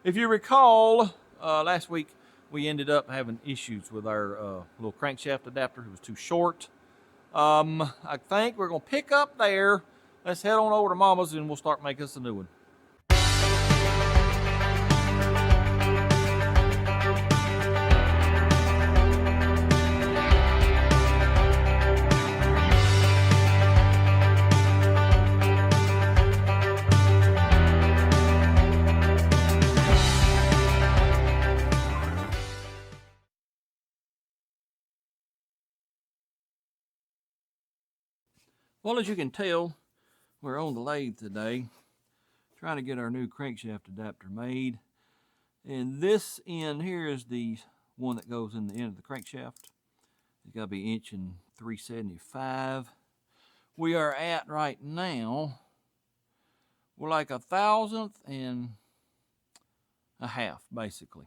If you recall, last week we ended up having issues with our little crankshaft adapter. It was too short. I think we're going to pick up there. Let's head on over to Mama's and we'll start making us a new one. Well, as you can tell, we're on the lathe today, trying to get our new crankshaft adapter made. And this end here is the one that goes in the end of the crankshaft. It's got to be 1.375". We are at right now, we're like 1,000th and a half, basically.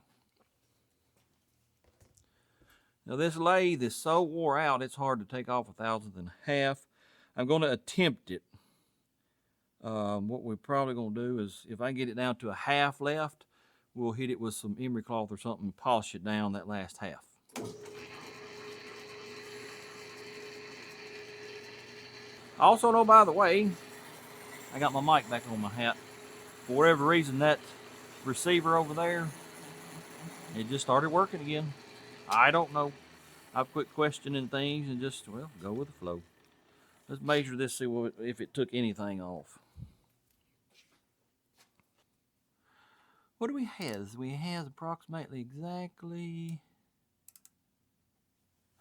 Now this lathe is so wore out, it's hard to take off 1,000th and a half. I'm going to attempt it. What we're probably going to do is, if I get it down to a half left, we'll hit it with some emery cloth or something and polish it down that last half. I also know, by the way, I got my mic back on my hat. For whatever reason, that receiver over there, it just started working again. I don't know. I've quit questioning things and just, well, go with the flow. Let's measure this, see if it took anything off. What do we have? We have approximately exactly,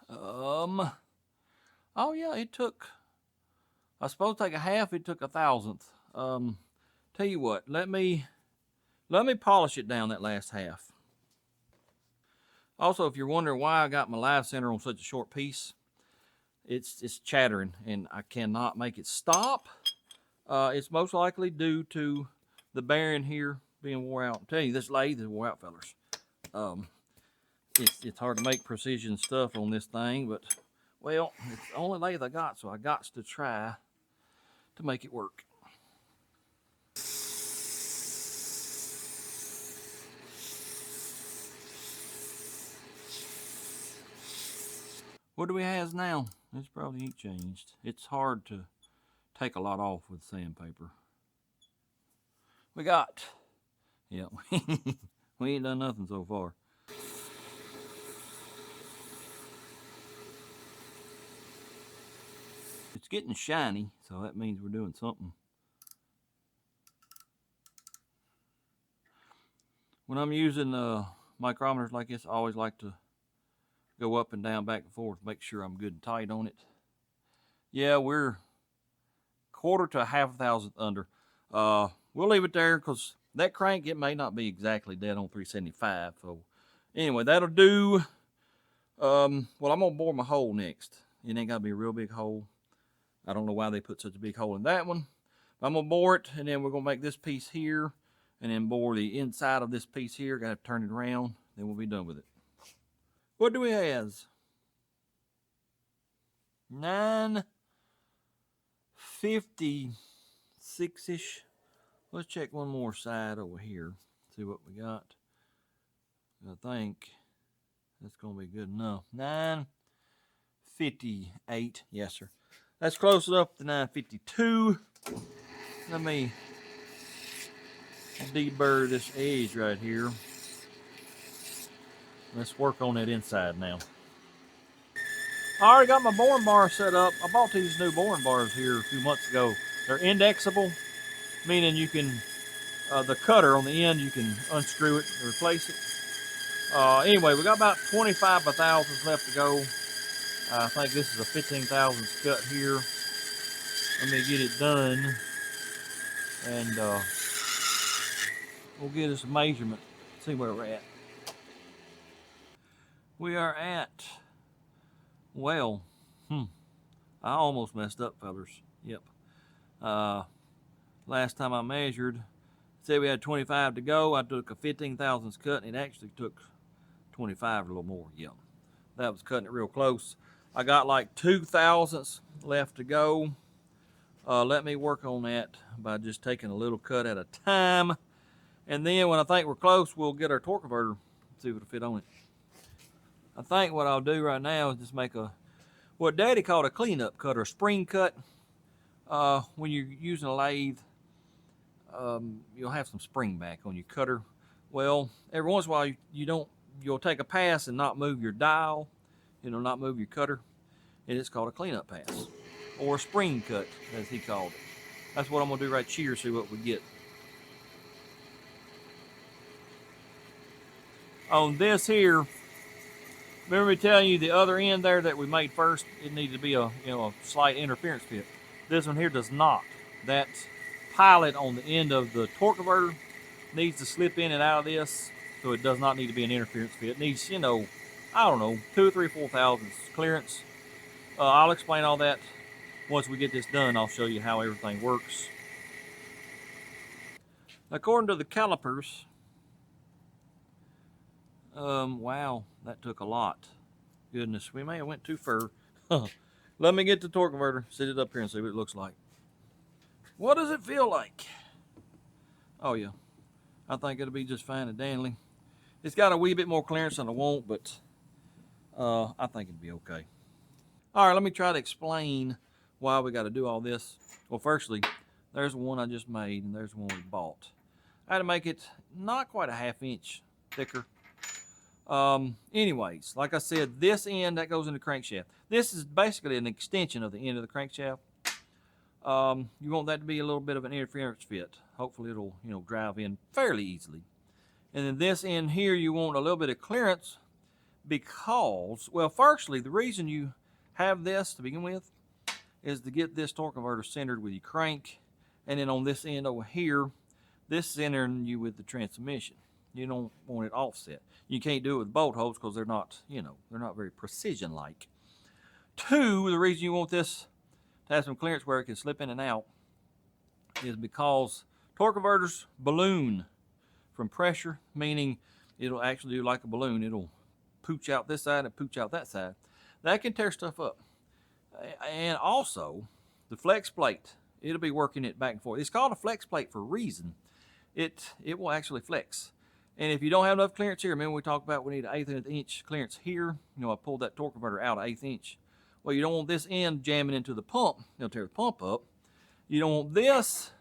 oh yeah, it took, I suppose take a half, it took 1,000th. Tell you what, let me polish it down that last half. Also, if you're wondering why I got my live center on such a short piece, it's chattering and I cannot make it stop. It's most likely due to the bearing here being wore out. I'm telling you, this lathe is wore out, fellas. It's hard to make precision stuff on this thing, but well, it's the only lathe I got, so I got to try to make it work. What do we have now? It's probably ain't changed. It's hard to take a lot off with sandpaper. We got, yeah, we ain't done nothing so far. It's getting shiny, so that means we're doing something. When I'm using micrometers like this, I always like to go up and down, back and forth, make sure I'm good and tight on it. Yeah, we're 1/4 to a 1/2,000th under. We'll leave it there because that crank, it may not be exactly dead on 375. So anyway, that'll do. Well, I'm gonna bore my hole next. It ain't gotta be a real big hole. I don't know why they put such a big hole in that one. I'm gonna bore it, and then we're gonna make this piece here, and then bore the inside of this piece here. Gotta turn it around, then we'll be done with it. What do we have? 956-ish. Let's check one more side over here. See what we got. I think that's gonna be good enough. 958. Yes, sir. That's close enough to 952. Let me deburr this edge right here. Let's work on that inside now. I already got my boring bar set up. I bought these new boring bars here a few months ago. They're indexable, meaning you can, the cutter on the end, you can unscrew it and replace it. Anyway, we got about 25 thousandths left to go. I think this is a 15 thousandths cut here. Let me get it done, and we'll get us a measurement, see where we're at. We are at, well, I almost messed up, fellas. Yep. Last time I measured, said we had 25 to go. I took a 15 thousandths cut, and it actually took 25 or a little more. Yep. That was cutting it real close. I got like 2 thousandths left to go. Let me work on that by just taking a little cut at a time. And then when I think we're close, we'll get our torque converter, see if it'll fit on it. I think what I'll do right now is just make what Daddy called a cleanup cut or a spring cut. When you're using a lathe, you'll have some spring back on your cutter. Well, every once in a while you'll take a pass and not move your dial, not move your cutter, and it's called a cleanup pass or a spring cut, as he called it. That's what I'm gonna do right here, see what we get. On this here, remember me telling you the other end there that we made first, it needed to be a slight interference fit. This one here does not. That pilot on the end of the torque converter needs to slip in and out of this, so it does not need to be an interference fit. It needs, I don't know, 2, 3, 4 thousandths clearance. I'll explain all that once we get this done. I'll show you how everything works. According to the calipers, wow, that took a lot. Goodness, we may have went too far. Let me get the torque converter, set it up here and see what it looks like. What does it feel like? Oh yeah, I think it'll be just fine and dandy. It's got a wee bit more clearance than I want, but I think it'll be okay. All right, let me try to explain why we got to do all this. Well, firstly, there's one I just made and there's one we bought. I had to make it not quite a ½ inch thicker. Anyways, like I said, this end that goes in the crankshaft. This is basically an extension of the end of the crankshaft. You want that to be a little bit of an interference fit. Hopefully it'll, drive in fairly easily. And then this end here, you want a little bit of clearance because, well, firstly, the reason you have this to begin with is to get this torque converter centered with your crank. And then on this end over here, this is centering you with the transmission. You don't want it offset. You can't do it with bolt holes because they're not, they're not very precision-like. 2, the reason you want this to have some clearance where it can slip in and out is because torque converters balloon from pressure, meaning it'll actually do like a balloon. It'll pooch out this side and pooch out that side. That can tear stuff up. And also, the flex plate, it'll be working it back and forth. It's called a flex plate for a reason. It will actually flex. And if you don't have enough clearance here, remember we talked about we need an 1/8 inch clearance here. I pulled that torque converter out 1/8 inch. Well, you don't want this end jamming into the pump. It'll tear the pump up. You don't want this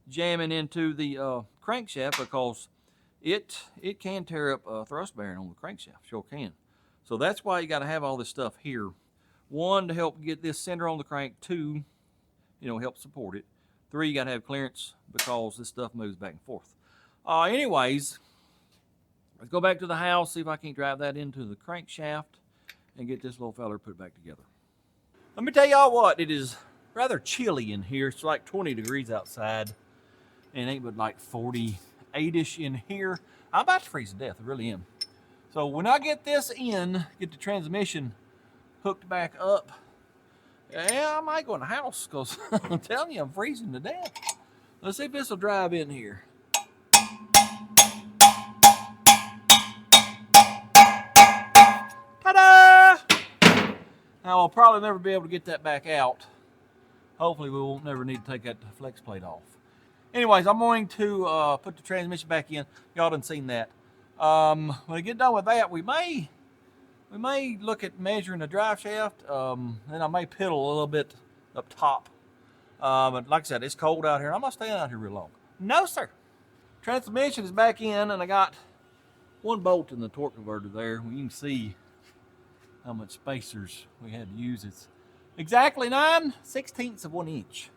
jamming into the crankshaft because it can tear up a thrust bearing on the crankshaft. Sure can. So that's why you got to have all this stuff here. 1, to help get this center on the crank. 2, help support it. 3, you got to have clearance because this stuff moves back and forth. Anyways, let's go back to the house, see if I can't drive that into the crankshaft and get this little feller put back together. Let me tell y'all what, it is rather chilly in here. It's like 20 degrees outside and ain't but like 48-ish in here. I'm about to freeze to death, I really am. So when I get this in, get the transmission hooked back up, yeah, I might go in the house because I'm telling you, I'm freezing to death. Let's see if this will drive in here. Ta-da! Now, I'll probably never be able to get that back out. Hopefully, we won't never need to take that flex plate off. Anyways, I'm going to put the transmission back in. Y'all done seen that. When we get done with that, we may look at measuring the drive shaft. Then I may piddle a little bit up top. But like I said, it's cold out here. I'm not staying out here real long. No, sir. Transmission is back in, and I got 1 bolt in the torque converter there. You can see how much spacers we had to use. It's exactly 9/16 of 1 inch.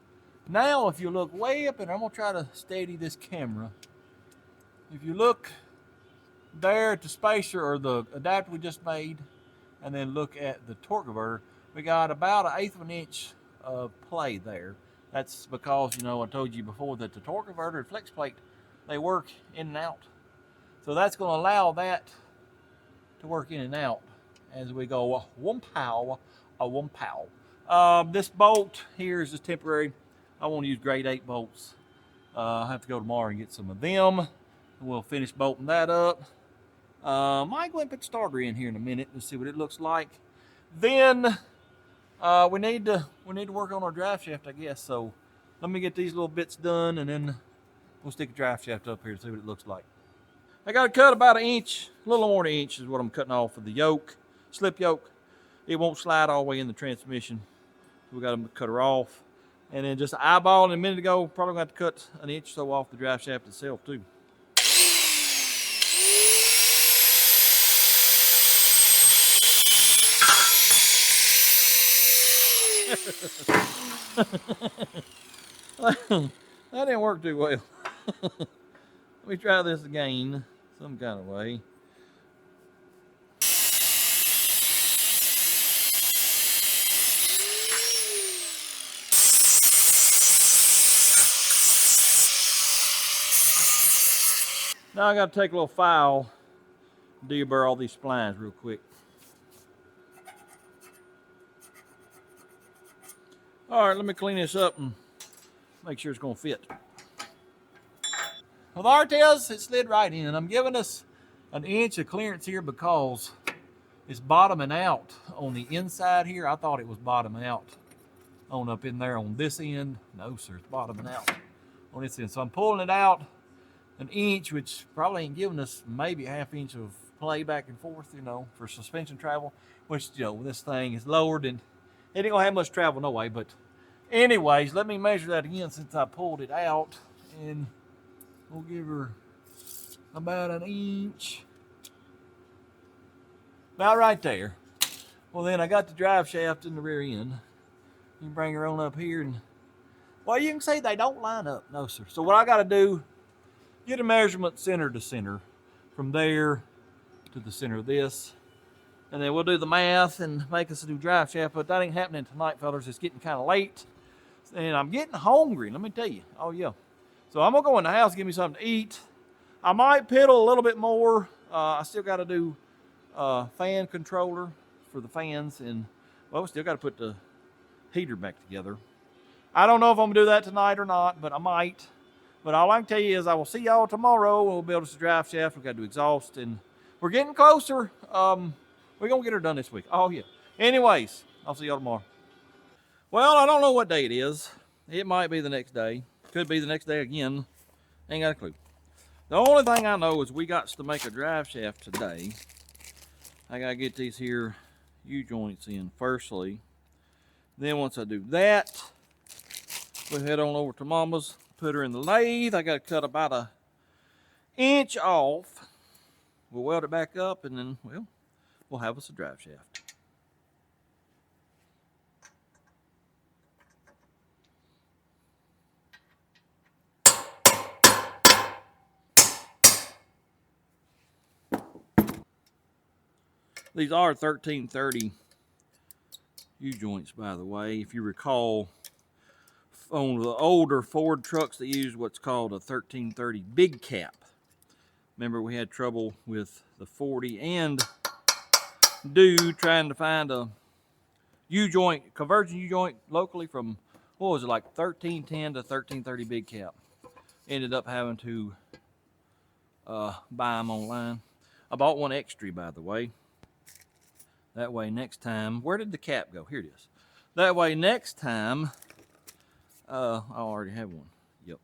Now, if you look way up, and I'm gonna try to steady this camera. If you look there at the spacer or the adapter we just made, and then look at the torque converter, we got about 1/8 of an inch of play there. That's because, I told you before that the torque converter and flex plate, they work in and out. So that's going to allow that to work in and out as we go 1 pow, 1 pow. This bolt here is just temporary. I want to use grade 8 bolts. I'll have to go tomorrow and get some of them. And we'll finish bolting that up. Might go and put the starter in here in a minute and see what it looks like. Then we need to work on our drive shaft, I guess. So let me get these little bits done, and then We'll stick a drive shaft up here to see what it looks like. I got to cut about an inch, a little more than an inch is what I'm cutting off of the yoke, slip yoke. It won't slide all the way in the transmission. So we got to cut her off. And then just eyeballing a minute ago, probably going to have to cut an inch or so off the drive shaft itself too. That didn't work too well. Let me try this again, some kind of way. Now I got to take a little file, deburr all these splines real quick. All right, let me clean this up and make sure it's going to fit. Well, there it is. It slid right in. I'm giving us an inch of clearance here because it's bottoming out on the inside here. I thought it was bottoming out on up in there on this end. No, sir, it's bottoming out on this end. So I'm pulling it out an inch, which probably ain't giving us maybe a half inch of play back and forth, you know, for suspension travel, which, you know, this thing is lowered and it ain't gonna have much travel no way. But anyways, let me measure that again since I pulled it out, and we'll give her about an inch, about right there. Well, then I got the drive shaft in the rear end. You bring her on up here, and well, you can see they don't line up. No, sir. So what I got to do, get a measurement center to center, from there to the center of this, and then we'll do the math and make us a new drive shaft. But that ain't happening tonight, fellas. It's getting kind of late, and I'm getting hungry. Let me tell you. Oh yeah. So I'm gonna go in the house, give me something to eat. I might piddle a little bit more. I still got to do fan controller for the fans, and well, we still got to put the heater back together. I don't know if I'm gonna do that tonight or not, but I might. But all I can tell you is I will see y'all tomorrow. We'll build us a drive shaft. We got to do exhaust, and we're getting closer. We're gonna get her done this week. Oh yeah. Anyways, I'll see y'all tomorrow. Well, I don't know what day it is. It might be the next day. Could be the next day again. Ain't got a clue. The only thing I know is we got to make a drive shaft today. I gotta get these here U-joints in firstly. Then once I do that, we'll head on over to Mama's, put her in the lathe. I gotta cut about an inch off. We'll weld it back up, and then, well, we'll have us a drive shaft. These are 1330 U-joints, by the way. If you recall, on the older Ford trucks, they use what's called a 1330 big cap. Remember, we had trouble with the 40 and dude trying to find a U-joint, conversion U-joint locally from, what was it, like 1310 to 1330 big cap. Ended up having to buy them online. I bought one extra, by the way. That way next time, where did the cap go? Here it is. That way next time, I already have one. Yep.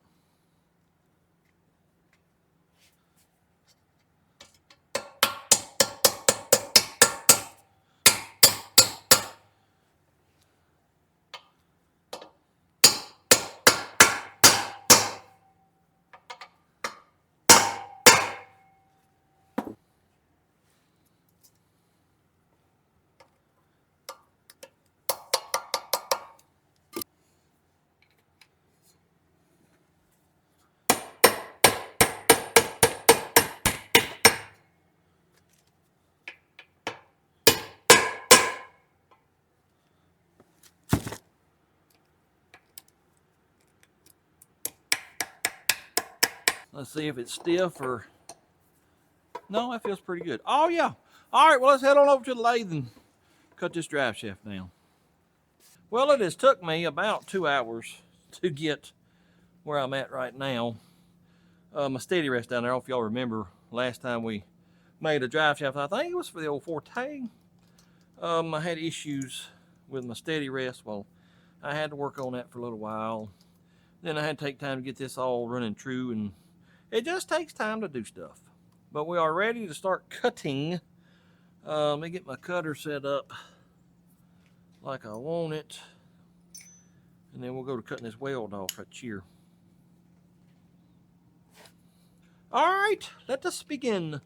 Let's see if it's stiff or... No, that feels pretty good. Oh, yeah. All right, well, let's head on over to the lathe and cut this drive shaft down. Well, it has took me about 2 hours to get where I'm at right now. My steady rest down there, if y'all remember last time we made a drive shaft, I think it was for the old Forte. I had issues with my steady rest. Well, I had to work on that for a little while. Then I had to take time to get this all running true, and it just takes time to do stuff. But we are ready to start cutting. Let me get my cutter set up like I want it. And then we'll go to cutting this weld off right here. All right, let us begin.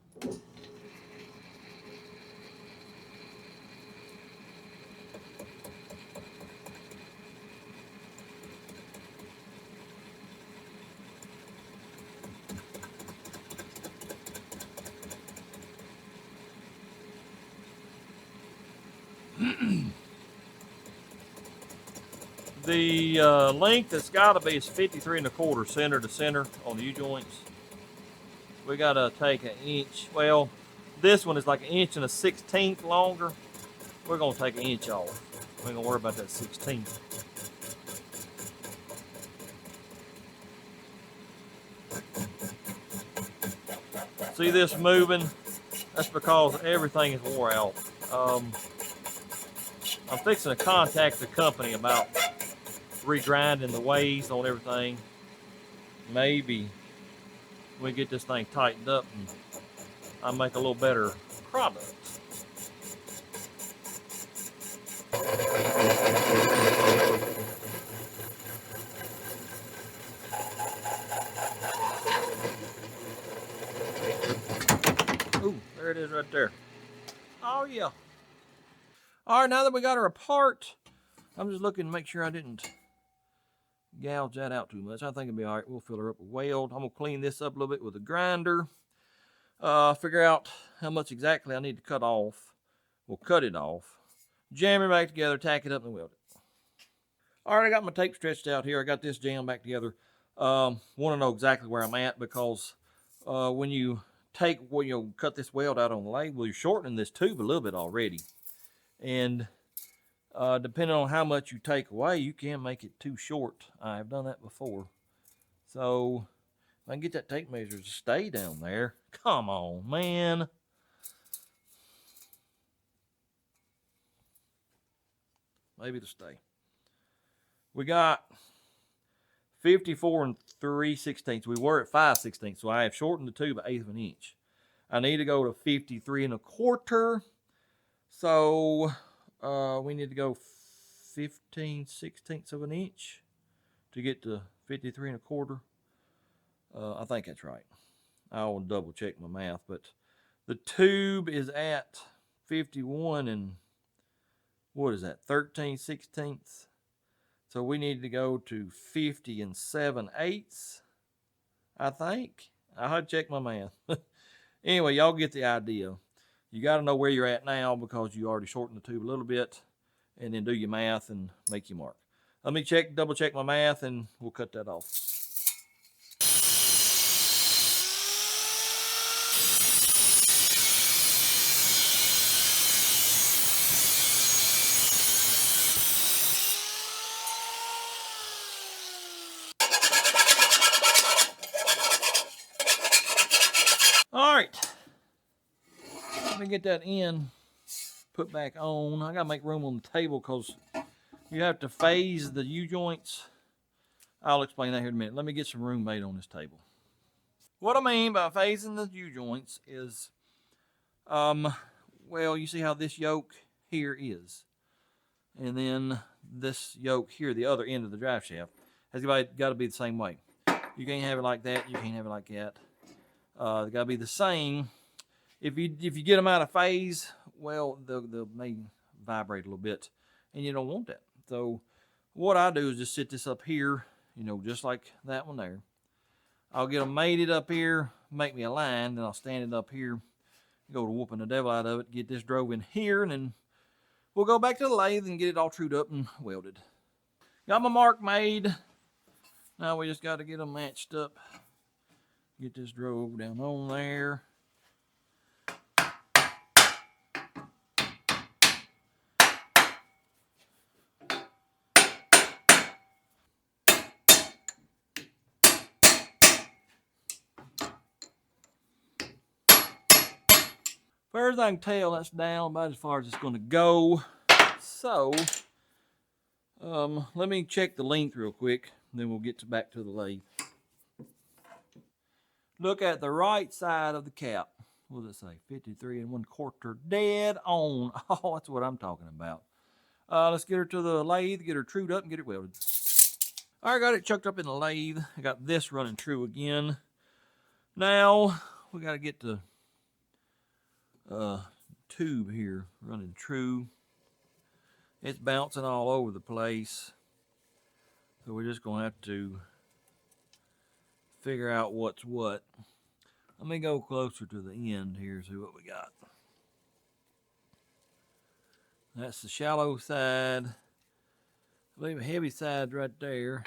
The length that's got to be is 53 1/4 center to center on the U-joints. We got to take an inch. Well, this one is like 1 1/16 longer. We're going to take 1 inch off. We ain't going to worry about that 16th. See this moving? That's because everything is wore out. I'm fixing to contact the company about regrinding the ways on everything. Maybe we get this thing tightened up and I'll make a little better product. Ooh, there it is right there. Oh yeah. All right, now that we got her apart, I'm just looking to make sure I didn't gouge that out too much. I think it'll be all right. We'll fill her up with weld. I'm gonna clean this up a little bit with a grinder. Figure out how much exactly I need to cut off. We'll cut it off, jam it back together, tack it up, and weld it. All right, I got my tape stretched out here. I got this jammed back together. Want to know exactly where I'm at because when you cut this weld out on the lathe, well, you're shortening this tube a little bit already, and depending on how much you take away, you can make it too short. I've done that before. So if I can get that tape measure to stay down there, come on, man. Maybe to stay. We got 54 3/16. We were at 5/16, so I have shortened the tube 1/8 of an inch. I need to go to 53 1/4. So we need to go 15/16 of an inch to get to 53 1/4. I think that's right. I'll double check my math, but the tube is at 51 and what is that, 13/16. So we need to go to 50 7/8, I think. I'll check my math. Anyway, y'all get the idea. You got to know where you're at now because you already shortened the tube a little bit, and then do your math and make your mark. Let me double check my math, and we'll cut that off. All right, let me get that in, put back on. I gotta make room on the table because you have to phase the U-joints. I'll explain that here in a minute. Let me get some room made on this table. What I mean by phasing the U-joints is, well, you see how this yoke here is, and then this yoke here, the other end of the drive shaft, has got to be the same way. You can't have it like that. You can't have it like that. They got to be the same. If you get them out of phase, well, they'll may vibrate a little bit, and you don't want that. So what I do is just sit this up here, just like that one there. I'll get them mated up here, make me a line, then I'll stand it up here, go to whooping the devil out of it, get this drove in here, and then we'll go back to the lathe and get it all trued up and welded. Got my mark made. Now we just got to get them matched up. Get this drove down on there. Far as I can tell, that's down about as far as it's going to go. So, let me check the length real quick. then we'll get back to the lathe. Look at the right side of the cap. What does it say? 53 1/4, dead on. Oh, that's what I'm talking about. Let's get her to the lathe, get her trued up, and get it welded. All right, got it chucked up in the lathe. I got this running true again. Now, we got to get the tube here running true. It's bouncing all over the place. So we're just going to have to figure out what's what. Let me go closer to the end here, see what we got. That's the shallow side. I believe a heavy side right there.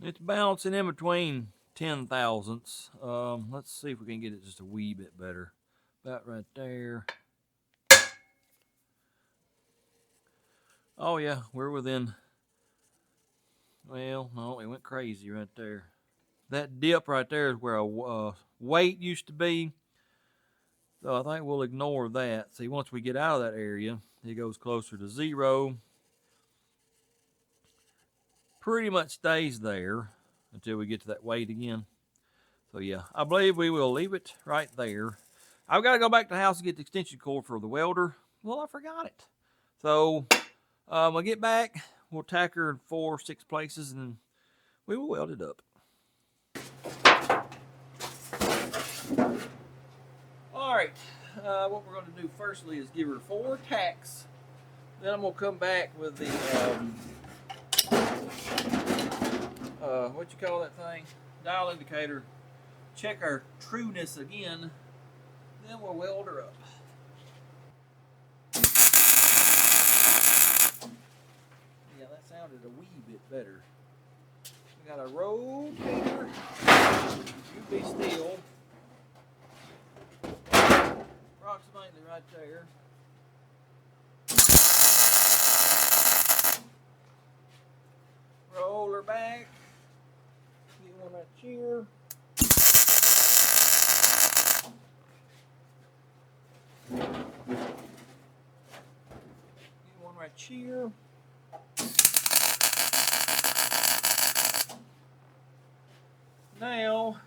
It's bouncing in between 10 thousandths. Let's see if we can get it just a wee bit better. About right there. Oh yeah, we're within. Well, no, it went crazy right there. That dip right there is where a weight used to be. So I think we'll ignore that. See, once we get out of that area, it goes closer to 0. Pretty much stays there until we get to that weight again. So yeah, I believe we will leave it right there. I've got to go back to the house and get the extension cord for the welder. Well, I forgot it. So when we get back, we'll tack her in 4 or 6 places and we will weld it up. All right, what we're going to do firstly is give her 4 tacks. Then I'm going to come back with the what you call that thing? Dial indicator. Check our trueness again. Then we'll weld her up. Yeah, that sounded a wee bit better. We got a rotator. You be still. Approximately right there. Roll her back. Get one right here. Get one right here. Now,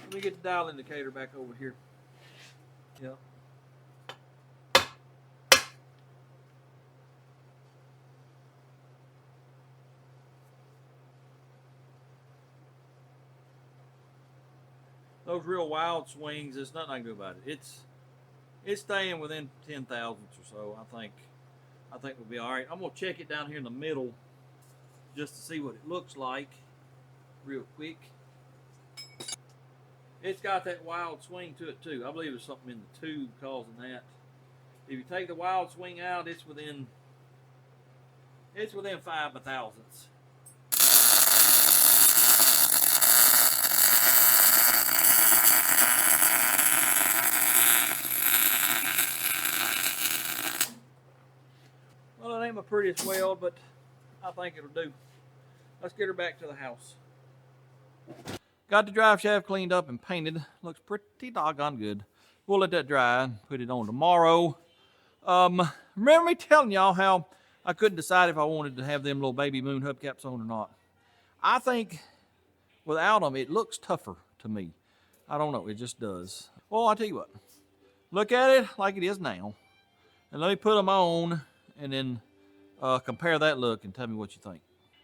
let me get the dial indicator back over here. Yep. Those real wild swings, there's nothing I can do about it. It's staying within 10 thousandths or so. I think we'll be all right. I'm gonna check it down here in the middle just to see what it looks like real quick. It's got that wild swing to it too. I believe there's something in the tube causing that. If you take the wild swing out, it's within 5 thousandths. Well, it ain't my prettiest weld, but I think it'll do. Let's get her back to the house. Got the drive shaft cleaned up and painted. Looks pretty doggone good. We'll let that dry and put it on tomorrow. Remember me telling y'all how I couldn't decide if I wanted to have them little baby moon hubcaps on or not. I think without them, it looks tougher to me. I don't know, it just does. Well, I'll tell you what. Look at it like it is now. And let me put them on and then compare that look and tell me what you think.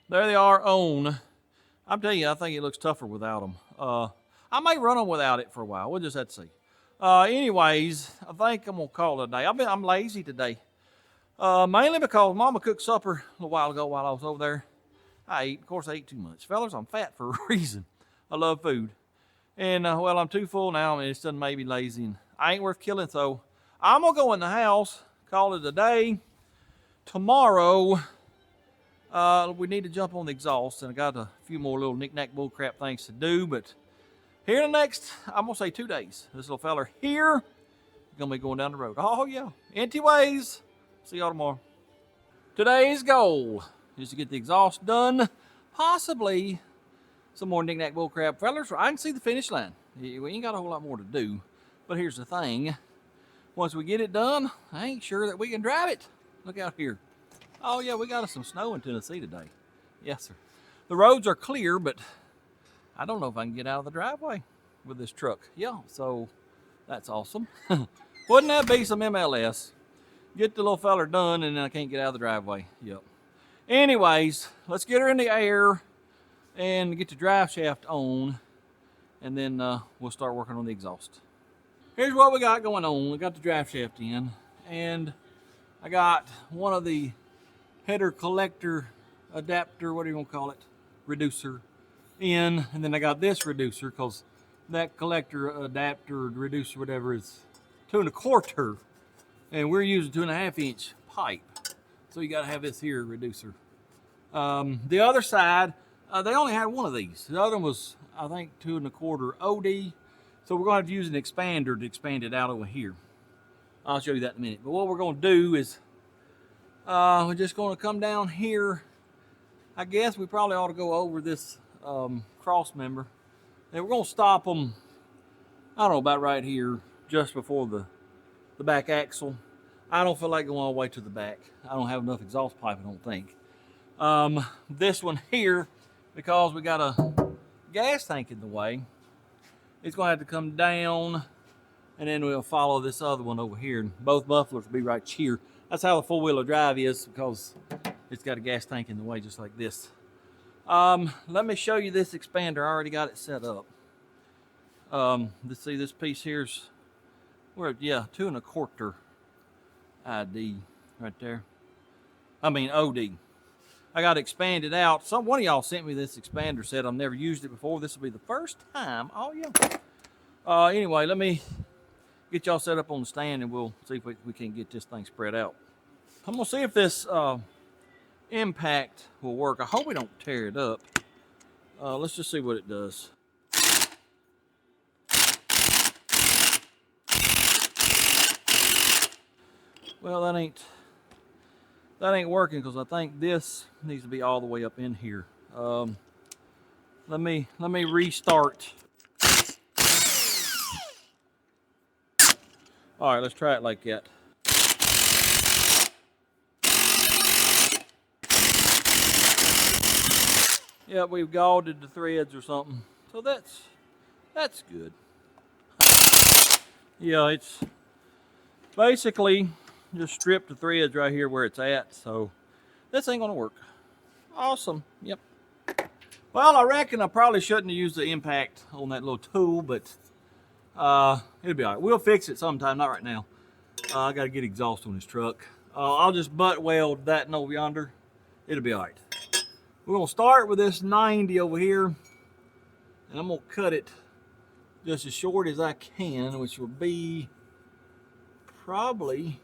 There they are on. I'm telling you, I think it looks tougher without them. I may run them without it for a while. We'll just have to see. Anyways, I think I'm going to call it a day. I'm lazy today. Mainly because Mama cooked supper a little while ago while I was over there. I ate. Of course, I ate too much. Fellas, I'm fat for a reason. I love food. And, well, I'm too full now, and it's done made me lazy. And I ain't worth killing, so I'm going to go in the house, call it a day. Tomorrow, we need to jump on the exhaust, and I got a few more little knick-knack bullcrap things to do, but here in the next, I'm going to say 2 days, this little feller here is going to be going down the road. Oh, yeah. Empty ways. See y'all tomorrow. Today's goal is to get the exhaust done, possibly some more knick-knack bullcrap, fellers. I can see the finish line. We ain't got a whole lot more to do. But here's the thing. Once we get it done, I ain't sure that we can drive it. Look out here. Oh yeah, we got us some snow in Tennessee today. Yes, sir. The roads are clear, but I don't know if I can get out of the driveway with this truck. Yeah, so that's awesome. Wouldn't that be some MLS? Get the little feller done and then I can't get out of the driveway. Yep. Anyways, let's get her in the air and get the drive shaft on, and then we'll start working on the exhaust. Here's what we got going on. We got the drive shaft in, and I got one of the header collector adapter, what do you want to call it, reducer in, and then I got this reducer because that collector adapter reducer whatever is 2 1/4, and we're using 2.5 inch pipe, so you got to have this here reducer. The other side, they only had one of these. The other one was, I think, 2 1/4 OD, so we're going to have to use an expander to expand it out over here. I'll show you that in a minute. But what we're going to do is we're just going to come down here. I guess we probably ought to go over this cross member. And we're going to stop them, I don't know, about right here, just before the back axle. I don't feel like going all the way to the back. I don't have enough exhaust pipe, I don't think. This one here, because we got a gas tank in the way, it's going to have to come down, and then we'll follow this other one over here. And both mufflers will be right here. That's how the four-wheeler drive is, because it's got a gas tank in the way just like this. Let me show you this expander. I already got it set up. Let's see, this piece here's, where, yeah, 2 1/4 ID right there. I mean OD. I got it expanded out. One of y'all sent me this expander set. I've never used it before. This will be the first time. Oh yeah. Anyway, let me get y'all set up on the stand and we'll see if we can get this thing spread out. I'm gonna see if this impact will work. I hope we don't tear it up. Let's just see what it does. Well, that ain't working because I think this needs to be all the way up in here. Let me restart. All right, let's try it like that. Yeah, we've galded the threads or something, so that's good. Yeah, it's basically just stripped the threads right here where it's at, so this ain't gonna work. Awesome. Yep. Well, I reckon I probably shouldn't have used the impact on that little tool, but it'll be all right. We'll fix it sometime, not right now. I gotta get exhaust on this truck. I'll just butt weld that and over yonder. It'll be all right. We're gonna start with this 90 over here, and I'm gonna cut it just as short as I can, which will be probably,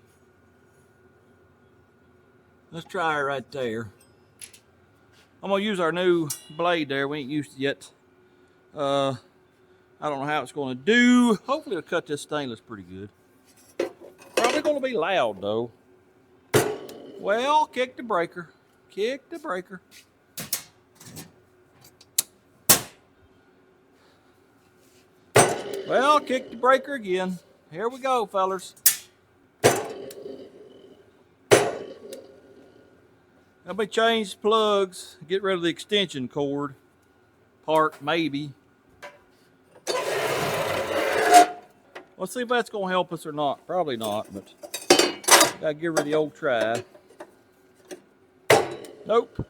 let's try it right there. I'm gonna use our new blade there. We ain't used it yet. I don't know how it's gonna do. Hopefully it'll cut this stainless pretty good. Probably gonna be loud though. Well, kick the breaker. Kick the breaker. Well, kick the breaker again. Here we go, fellers. Let me change plugs, get rid of the extension cord part, maybe. Let's see if that's gonna help us or not. Probably not, but gotta give her the old try. Nope.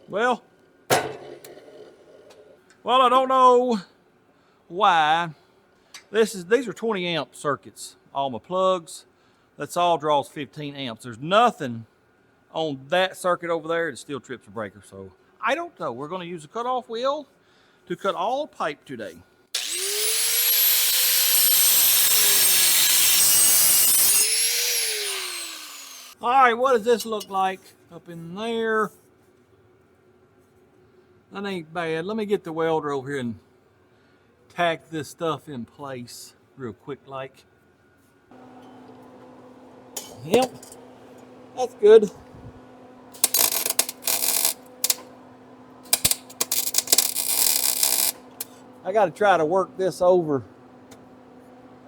Well, I don't know why. These are 20 amp circuits. All my plugs, that's all draws 15 amps. There's nothing on that circuit over there that still trips a breaker. So I don't know. We're going to use a cutoff wheel to cut all pipe today. All right, what does this look like up in there? That ain't bad. Let me get the welder over here and tack this stuff in place real quick like. Yep, that's good. I got to try to work this over.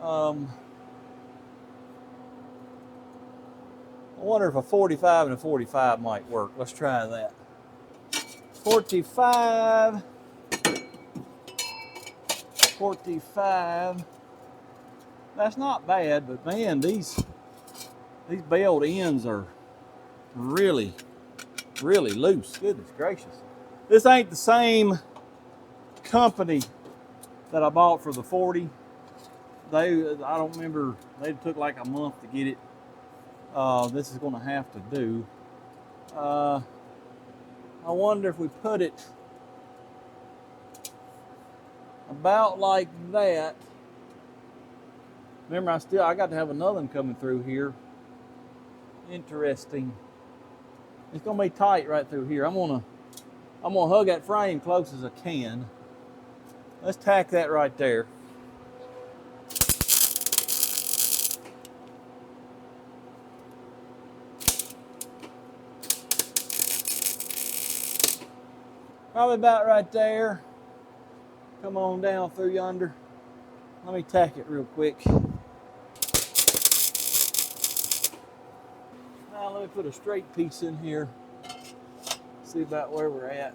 I wonder if a 45 and a 45 might work. Let's try that. 45. 45. That's not bad, but man, these belled ends are really, really loose. Goodness gracious. This ain't the same company that I bought for the 40. I don't remember, they took like a month to get it. This is gonna have to do. I wonder if we put it about like that. Remember, I got to have another one coming through here. Interesting. It's gonna be tight right through here. I'm gonna hug that frame close as I can. Let's tack that right there. Probably about right there. Come on down through yonder. Let me tack it real quick. Now let me put a straight piece in here. See about where we're at.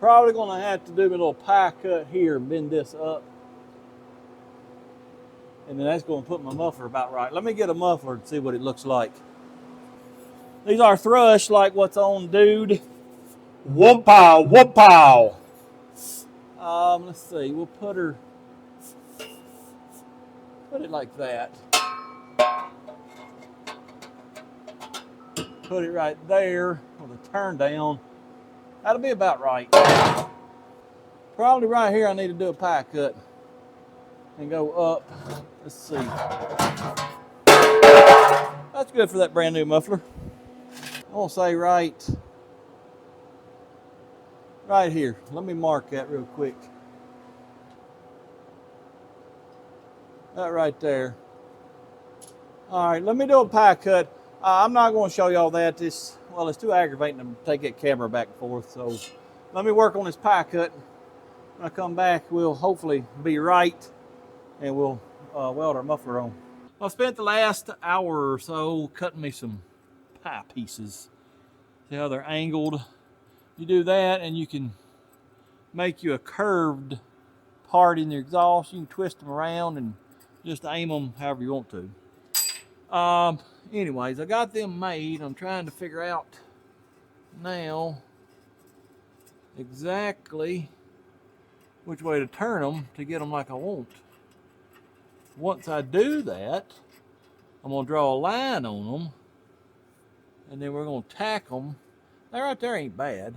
Probably gonna have to do a little pie cut here and bend this up. And then that's gonna put my muffler about right. Let me get a muffler and see what it looks like. These are thrush like what's on Dude. Whoop pow, whoop pow. Let's see, we'll put it like that. Put it right there with a turn down. That'll be about right. Probably right here I need to do a pie cut and go up. Let's see. That's good for that brand new muffler. I want to say right here. Let me mark that real quick. That right there. All right, let me do a pie cut. I'm not going to show y'all that. It's too aggravating to take that camera back and forth. So let me work on this pie cut. When I come back, we'll hopefully be right, and we'll weld our muffler on. I spent the last hour or so cutting me some pie pieces. See how they're angled? You do that, and you can make you a curved part in your exhaust. You can twist them around and just aim them however you want to. Anyways, I got them made. I'm trying to figure out now exactly which way to turn them to get them like I want. Once I do that, I'm gonna draw a line on them, and then we're gonna tack them. That right there ain't bad.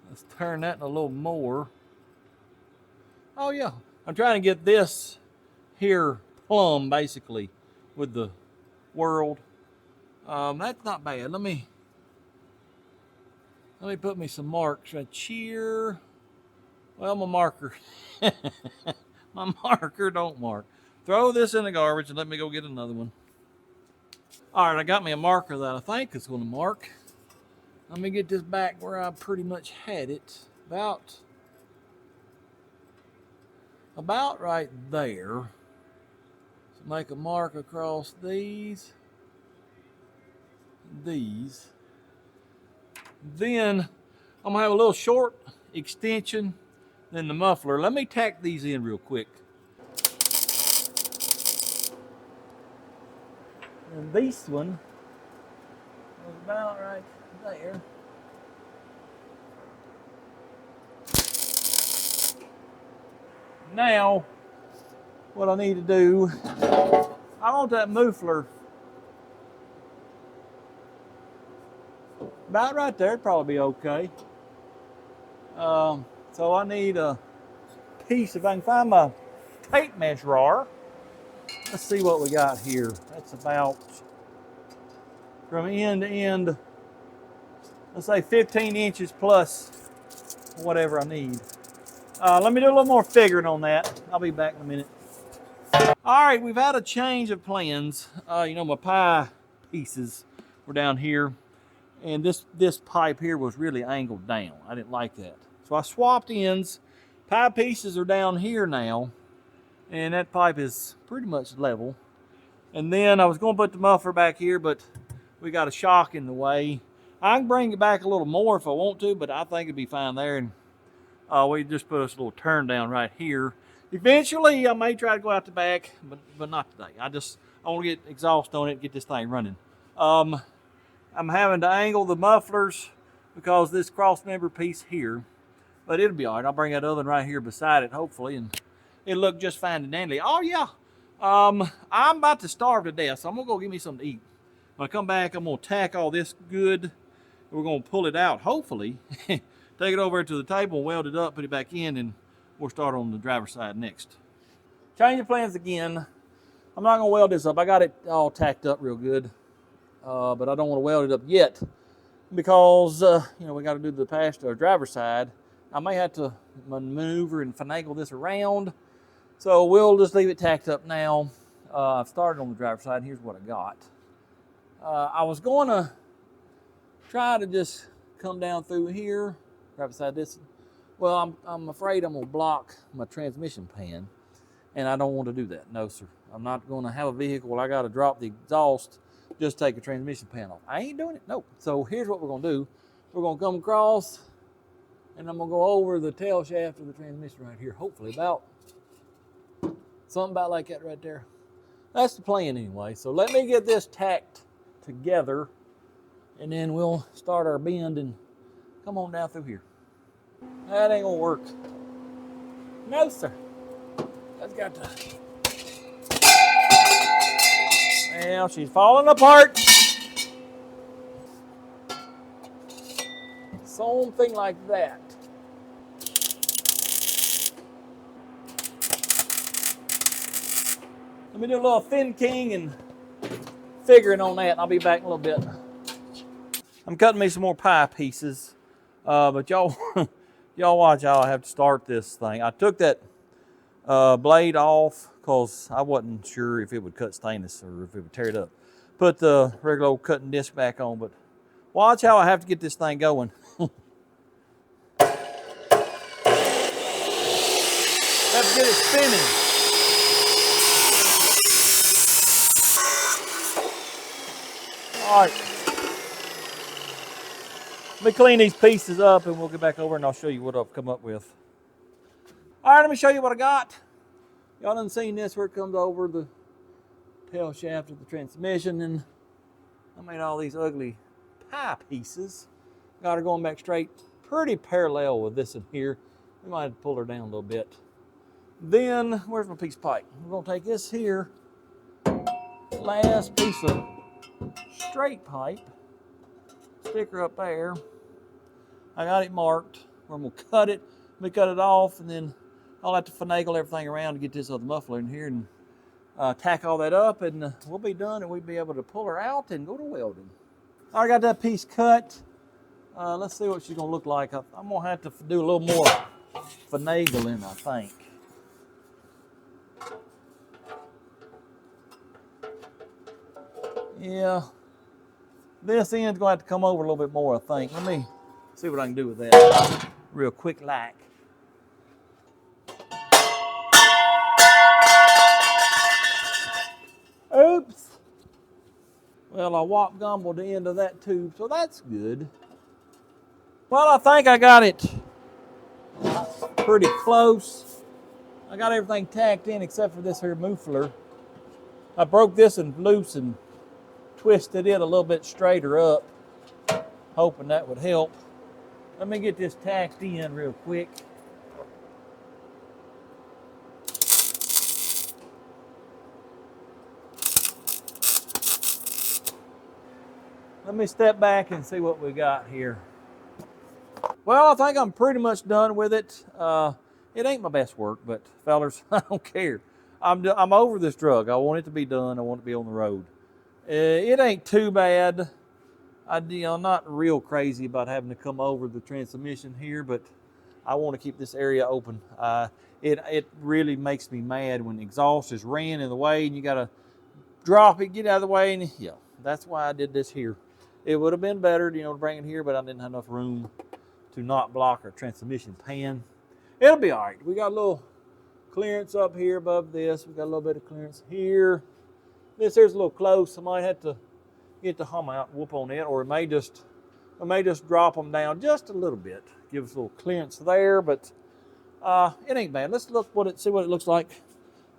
Let's turn that in a little more. Oh yeah, I'm trying to get this here plumb basically with the world. That's not bad. Let me put me some marks right here. Well, my marker, my marker don't mark. Throw this in the garbage and let me go get another one. All right, I got me a marker that I think is going to mark. Let me get this back where I pretty much had it. About right there. So make a mark across these. Then I'm gonna have a little short extension, then the muffler. Let me tack these in real quick. And this one was about right there. Now, what I need to do, I want that muffler about right there. It'd probably be okay. So I need a piece, if I can find my tape measure. Let's see what we got here. That's about from end to end, let's say 15 inches plus whatever I need. Let me do a little more figuring on that. I'll be back in a minute. All right, we've had a change of plans. My pie pieces were down here, and this pipe here was really angled down. I didn't like that. So I swapped ends, Pipe pieces are down here now, and that pipe is pretty much level. And then I was going to put the muffler back here, but we got a shock in the way. I can bring it back a little more if I want to, but I think it'd be fine there. And we just put us a little turn down right here. Eventually, I may try to go out the back, but not today. I want to get exhaust on it and get this thing running. I'm having to angle the mufflers because this cross member piece here, but it'll be all right. I'll bring that other one right here beside it, hopefully, and it'll look just fine and dandy. Oh yeah, I'm about to starve to death, so I'm gonna go get me something to eat. When I come back, I'm gonna tack all this good. We're gonna pull it out, hopefully, take it over to the table, weld it up, put it back in, and we'll start on the driver's side next. Change of plans again. I'm not gonna weld this up. I got it all tacked up real good, but I don't want to weld it up yet because we got to do the passenger or driver's side. I may have to maneuver and finagle this around, so we'll just leave it tacked up now. I've started on the driver's side. Here's what I got. I was going to try to just come down through here, driver's side this. Well, I'm afraid I'm going to block my transmission pan, and I don't want to do that. No, sir. I'm not going to have a vehicle where I got to drop the exhaust, just take a transmission pan off. I ain't doing it. Nope. So here's what we're going to do. We're going to come across, and I'm going to go over the tail shaft of the transmission right here. Hopefully something about like that right there. That's the plan anyway. So let me get this tacked together, and then we'll start our bend and come on down through here. That ain't gonna work. No, sir. That's got to. Well, she's falling apart. Something like that. Let me do a little thinking and figuring on that, and I'll be back in a little bit. I'm cutting me some more pie pieces, but y'all watch how I have to start this thing. I took that blade off because I wasn't sure if it would cut stainless or if it would tear it up. Put the regular old cutting disc back on, but watch how I have to get this thing going. Have to get it spinning. All right. Let me clean these pieces up and we'll get back over and I'll show you what I've come up with. All right, let me show you what I got. Y'all done seen this where it comes over the tail shaft of the transmission, and I made all these ugly pie pieces. Got her going back straight, pretty parallel with this in here. We might have to pull her down a little bit. Then, where's my piece of pipe? We're gonna take this here, last piece of straight pipe, stick her up there. I got it marked. I'm gonna cut it. Let me cut it off, and then I'll have to finagle everything around to get this other muffler in here and tack all that up, and we'll be done, and we'll be able to pull her out and go to welding. I got that piece cut. Let's see what she's gonna look like. I'm gonna have to do a little more finagling, I think. Yeah, this end's gonna have to come over a little bit more, I think. Let me see what I can do with that real quick like. Oops. Well, I wop gumbled the end of that tube, so that's good. Well, I think I got it pretty close. I got everything tacked in except for this here muffler. I broke this and loose and twisted it a little bit straighter up, hoping that would help. Let me get this tacked in real quick. Let me step back and see what we got here. Well, I think I'm pretty much done with it. It ain't my best work, but fellers, I don't care. I'm over this drug. I want it to be done. I want it to be on the road. It ain't too bad. I'm not real crazy about having to come over the transmission here, but I want to keep this area open. It really makes me mad when the exhaust is ran in the way and you got to drop it, get out of the way, and yeah, that's why I did this here. It would have been better, to bring it here, but I didn't have enough room to not block our transmission pan. It'll be all right. We got a little clearance up here above this. We got a little bit of clearance here. This here's a little close. I might have to get the hummer out and whoop on it, or it may just drop them down just a little bit. Give us a little clearance there, but it ain't bad. Let's see what it looks like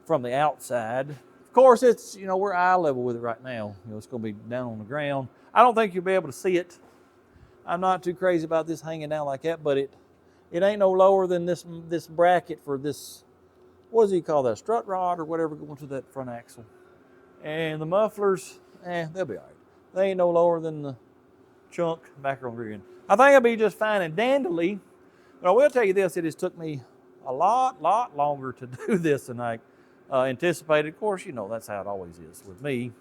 from the outside. Of course, it's, we're eye level with it right now. It's going to be down on the ground. I don't think you'll be able to see it. I'm not too crazy about this hanging down like that, but it ain't no lower than this bracket for this, what does he call that, strut rod or whatever going to that front axle. And the mufflers, they'll be all right. They ain't no lower than the chunk back on the rear end. I think I'll be just fine and dandly. But I will tell you this, it has took me a lot longer to do this than I anticipated. Of course, that's how it always is with me.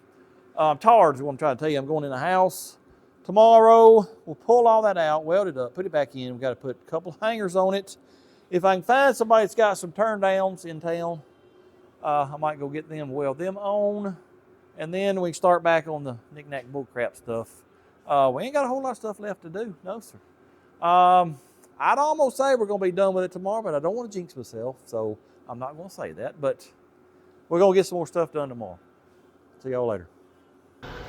Tars, I want to try to tell you, I'm going in the house tomorrow. We'll pull all that out, weld it up, put it back in. We've got to put a couple of hangers on it. If I can find somebody that's got some turn downs in town, I might go get them, weld them on, and then we can start back on the knick-knack bullcrap stuff. We ain't got a whole lot of stuff left to do, no sir. I'd almost say we're going to be done with it tomorrow, but I don't want to jinx myself, so I'm not going to say that. But we're going to get some more stuff done tomorrow. See y'all later.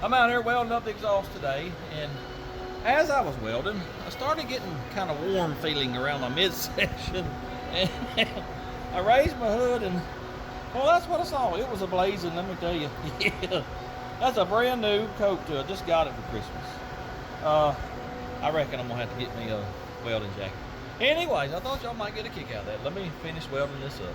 I'm out here welding up the exhaust today, and as I was welding, I started getting kind of warm feeling around my midsection, and I raised my hood, and well, that's what I saw. It was ablazing, let me tell you. Yeah, that's a brand new coat to it. Just got it for Christmas. I reckon I'm gonna have to get me a welding jacket. Anyways, I thought y'all might get a kick out of that. Let me finish welding this up.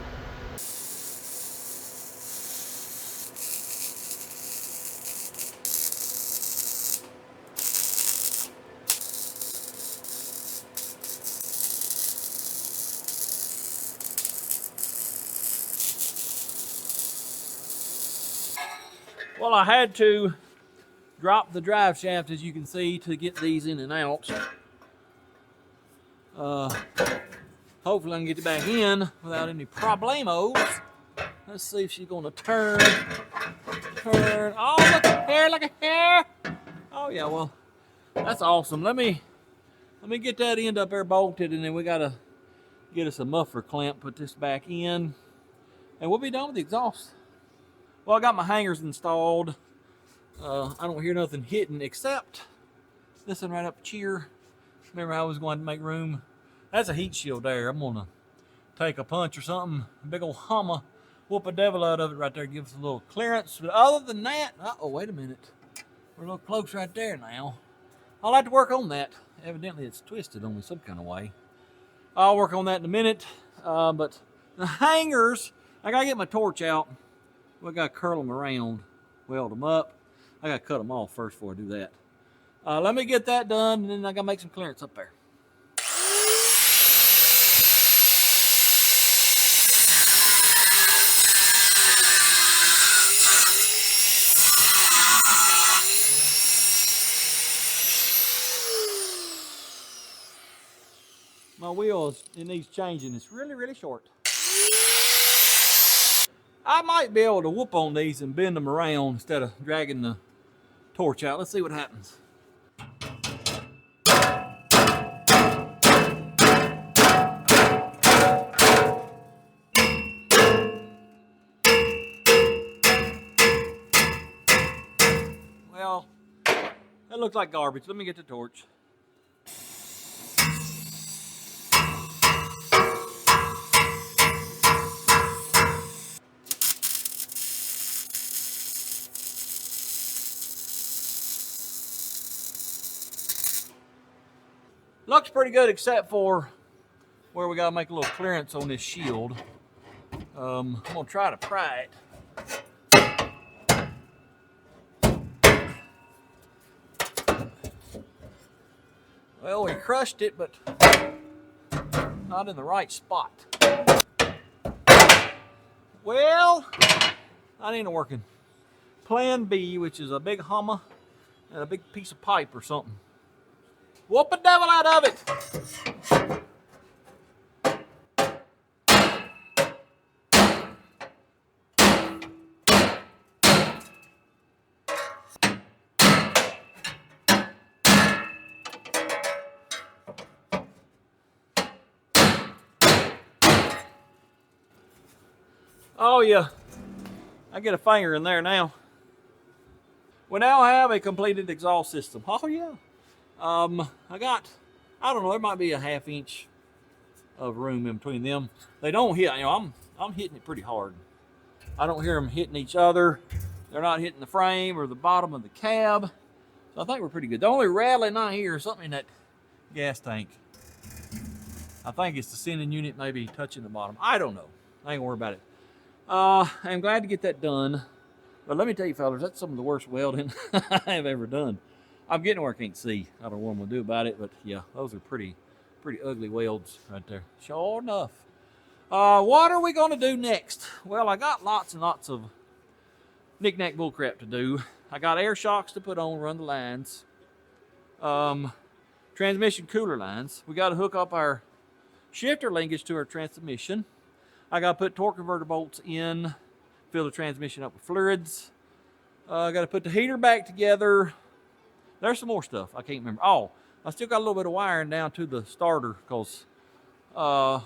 Well, I had to drop the drive shaft, as you can see, to get these in and out. Hopefully I can get it back in without any problemos. Let's see if she's gonna turn. Oh, look a hair. Oh yeah, well, that's awesome. Let me get that end up there bolted, and then we gotta get us a muffler clamp, put this back in, and we'll be done with the exhaust. Well, I got my hangers installed. I don't hear nothing hitting except this one right up here. Remember I was going to make room? That's a heat shield there. I'm gonna take a punch or something, a big old hammer, whoop a devil out of it right there, give us a little clearance. But other than that, oh, wait a minute. We're a little close right there now. I'll have to work on that. Evidently it's twisted on me some kind of way. I'll work on that in a minute. But the hangers, I gotta get my torch out. We gotta curl them around, weld them up. I gotta cut them off first before I do that. Let me get that done, and then I gotta make some clearance up there. My wheel, it needs changing. It's really short. I might be able to whoop on these and bend them around instead of dragging the torch out. Let's see what happens. Well, that looks like garbage. Let me get the torch. Looks pretty good except for where we gotta make a little clearance on this shield. I'm gonna try to pry it. Well, we crushed it, but not in the right spot. Well, that ain't working. Plan B, which is a big hammer and a big piece of pipe or something. Whoop the devil out of it! Oh yeah, I get a finger in there now. We now have a completed exhaust system. Oh yeah. I don't know, there might be a ½ inch of room in between them. They don't hit, I'm hitting it pretty hard. I don't hear them hitting each other. They're not hitting the frame or the bottom of the cab. So I think we're pretty good. The only rattling I hear is something in that gas tank. I think it's the sending unit maybe touching the bottom. I don't know. I ain't gonna worry about it. I'm glad to get that done. But let me tell you, fellas, that's some of the worst welding I have ever done. I'm getting where I can't see. I don't know what I'm gonna do about it, but yeah, those are pretty ugly welds right there. Sure enough. What are we gonna do next? Well, I got lots and lots of knick-knack bullcrap to do. I got air shocks to put on, run the lines. Transmission cooler lines. We got to hook up our shifter linkage to our transmission. I got to put torque converter bolts in, fill the transmission up with fluids. I got to put the heater back together. There's some more stuff. I can't remember. Oh, I still got a little bit of wiring down to the starter because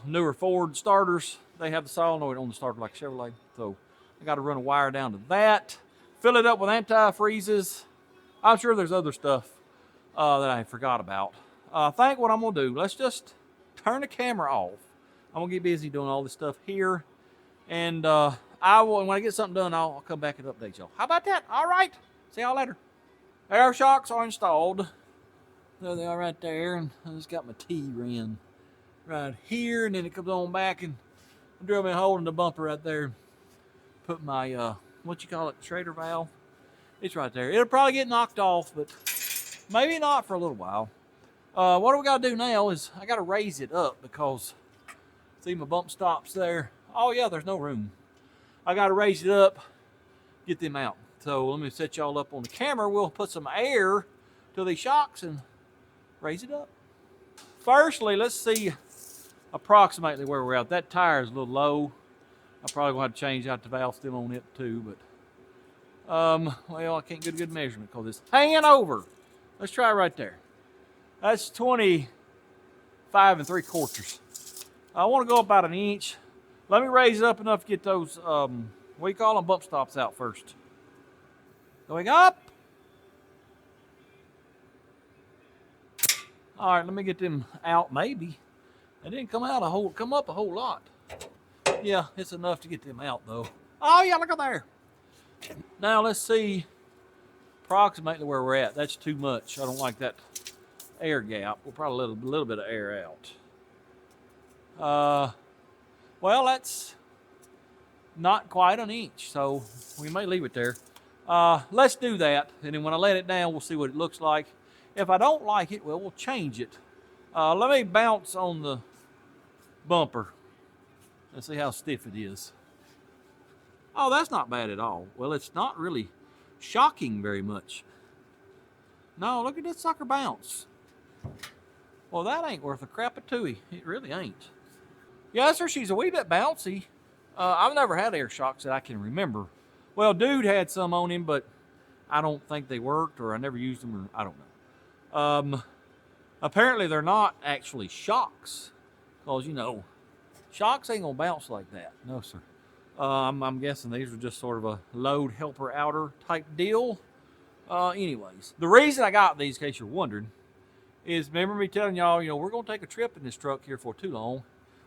newer Ford starters, they have the solenoid on the starter like Chevrolet. So I got to run a wire down to that. Fill it up with antifreezes. I'm sure there's other stuff that I forgot about. I think what I'm going to do, let's just turn the camera off. I'm going to get busy doing all this stuff here. And I will, when I get something done, I'll come back and update y'all. How about that? All right. See y'all later. Air shocks are installed. There they are right there. And I just got my T-ring right here. And then it comes on back and I drill me a hole in the bumper right there. Put my, what you call it, Schrader valve. It's right there. It'll probably get knocked off, but maybe not for a little while. What we got to do now is I got to raise it up because, see my bump stops there. Oh yeah, there's no room. I got to raise it up, get them out. So let me set y'all up on the camera. We'll put some air to these shocks and raise it up. Firstly, let's see approximately where we're at. That tire is a little low. I probably gonna have to change out the valve stem on it too, but well, I can't get a good measurement because it's hanging over. Let's try right there. That's 25 3/4. I want to go about an inch. Let me raise it up enough to get those, what do you call them, bump stops out first. Going up. All right, let me get them out maybe. They didn't come up a whole lot. Yeah, it's enough to get them out though. Oh yeah, look at there. Now let's see approximately where we're at. That's too much. I don't like that air gap. We'll probably let a little bit of air out. Well, that's not quite an inch, so we may leave it there. Let's do that, and then when I let it down, we'll see what it looks like. If I don't like it, well, we'll change it. Let me bounce on the bumper and see how stiff it is. Oh, that's not bad at all. Well, it's not really shocking very much. No, look at that sucker bounce. Well, that ain't worth a crap a tooey. It really ain't. Yes, sir, she's a wee bit bouncy. I've never had air shocks that I can remember. Well, dude had some on him, but I don't think they worked, or I never used them, or I don't know. Apparently, they're not actually shocks, because, you know, shocks ain't gonna bounce like that. No, sir. I'm guessing these are just sort of a load helper outer type deal. Anyways, the reason I got these, in case you're wondering, is remember me telling y'all, you know, we're gonna take a trip in this truck here for too long.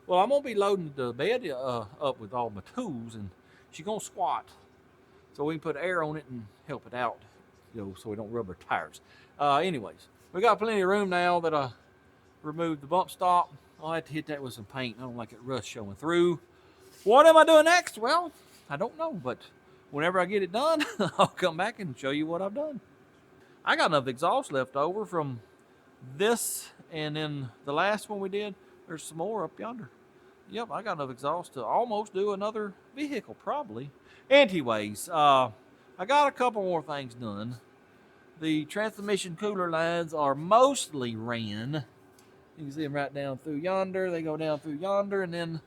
Well, I'm gonna be loading the bed up with all my tools, and she's gonna squat, so we can put air on it and help it out, you know, so we don't rub our tires. Anyways, we got plenty of room now that I removed the bump stop. I'll have to hit that with some paint. I don't like it rust showing through. What am I doing next? Well, I don't know, but whenever I get it done, I'll come back and show you what I've done. I got enough exhaust left over from this, and then the last one we did, there's some more up yonder. Yep, I got enough exhaust to almost do another vehicle, probably. Anyways, I got a couple more things done. The transmission cooler lines are mostly ran. You can see them right down through yonder. They go down through yonder, and then,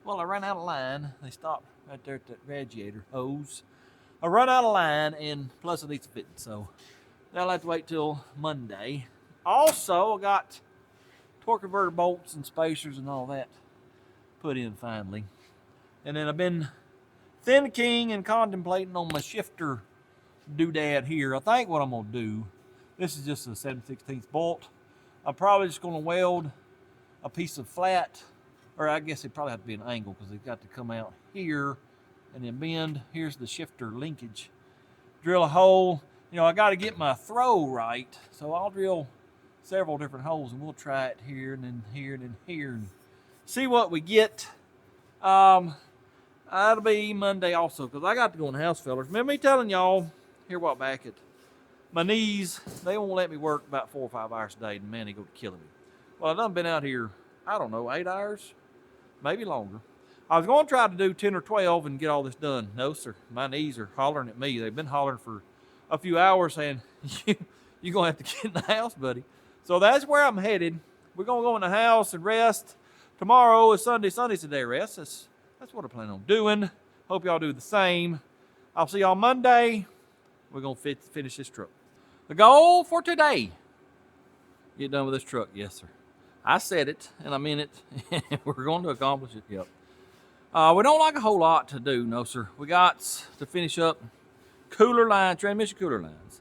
well, I ran out of line. They stopped right there at that radiator hose. I run out of line, and plus it needs fitting, so that'll have to wait till Monday. Also, I got torque converter bolts and spacers and all that put in finally. And then I've been thinking and contemplating on my shifter doodad here. I think what I'm gonna do, this is just a 7/16 bolt. I'm probably just gonna weld a piece of flat, or I guess it probably have to be an angle because they've got to come out here and then bend. Here's the shifter linkage. Drill a hole. You know, I got to get my throw right, so I'll drill several different holes and we'll try it here and then here and then here and see what we get. That'll be Monday also because I got to go in the house, fellas. Remember me telling y'all here a while back at my knees, they won't let me work about 4 or 5 hours a day, and man, they go to killing me. Well, I've done been out here, I don't know, 8 hours, maybe longer. I was going to try to do 10 or 12 and get all this done. No, sir. My knees are hollering at me. They've been hollering for a few hours saying, you're going to have to get in the house, buddy. So that's where I'm headed. We're going to go in the house and rest. Tomorrow is Sunday. Sunday's the day of rest. That's what I plan on doing. Hope y'all do the same. I'll see y'all Monday. We're going to finish this truck. The goal for today, get done with this truck. Yes, sir. I said it, and I meant it. We're going to accomplish it. Yep. We don't like a whole lot to do. No, sir. We got to finish up cooler line, transmission cooler lines.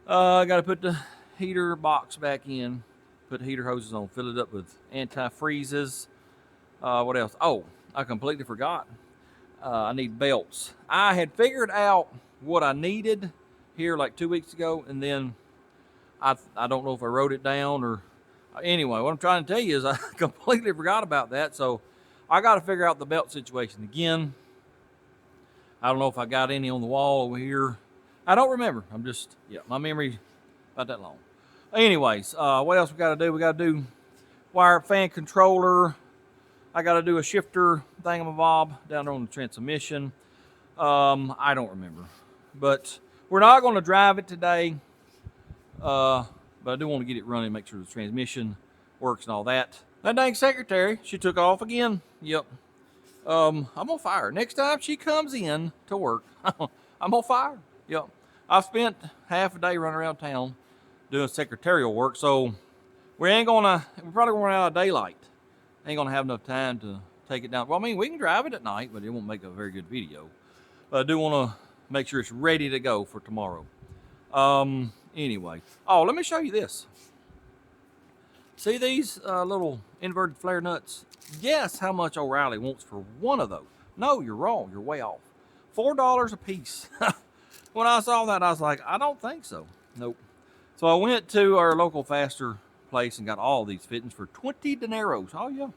I got to put the heater box back in, put the heater hoses on, fill it up with antifreezes. What else? Oh, I completely forgot. I need belts. I had figured out what I needed here like 2 weeks ago, and then I don't know if I wrote it down or anyway, what I'm trying to tell you is I completely forgot about that, so I got to figure out the belt situation again. I don't know if I got any on the wall over here. I don't remember. My memory's about that long. Anyways, what else we got to do? We got to do wire fan controller. I got to do a shifter thingamabob down there on the transmission. I don't remember, but we're not going to drive it today, but I do want to get it running, make sure the transmission works and all that. That dang secretary, she took off again. Yep. I'm on fire. Next time she comes in to work, I'm on fire. Yep. I've spent half a day running around town doing secretarial work, so we're probably gonna run out of daylight. Ain't gonna have enough time to take it down. Well, I mean, we can drive it at night, but it won't make a very good video. But I do want to make sure it's ready to go for tomorrow. Anyway. Oh, let me show you this. See these little inverted flare nuts? Guess how much O'Reilly wants for one of those. No, you're wrong. You're way off. $4 a piece. When I saw that, I was like, I don't think so. Nope. So I went to our local faster place and got all these fittings for 20 dineros. Oh, yeah.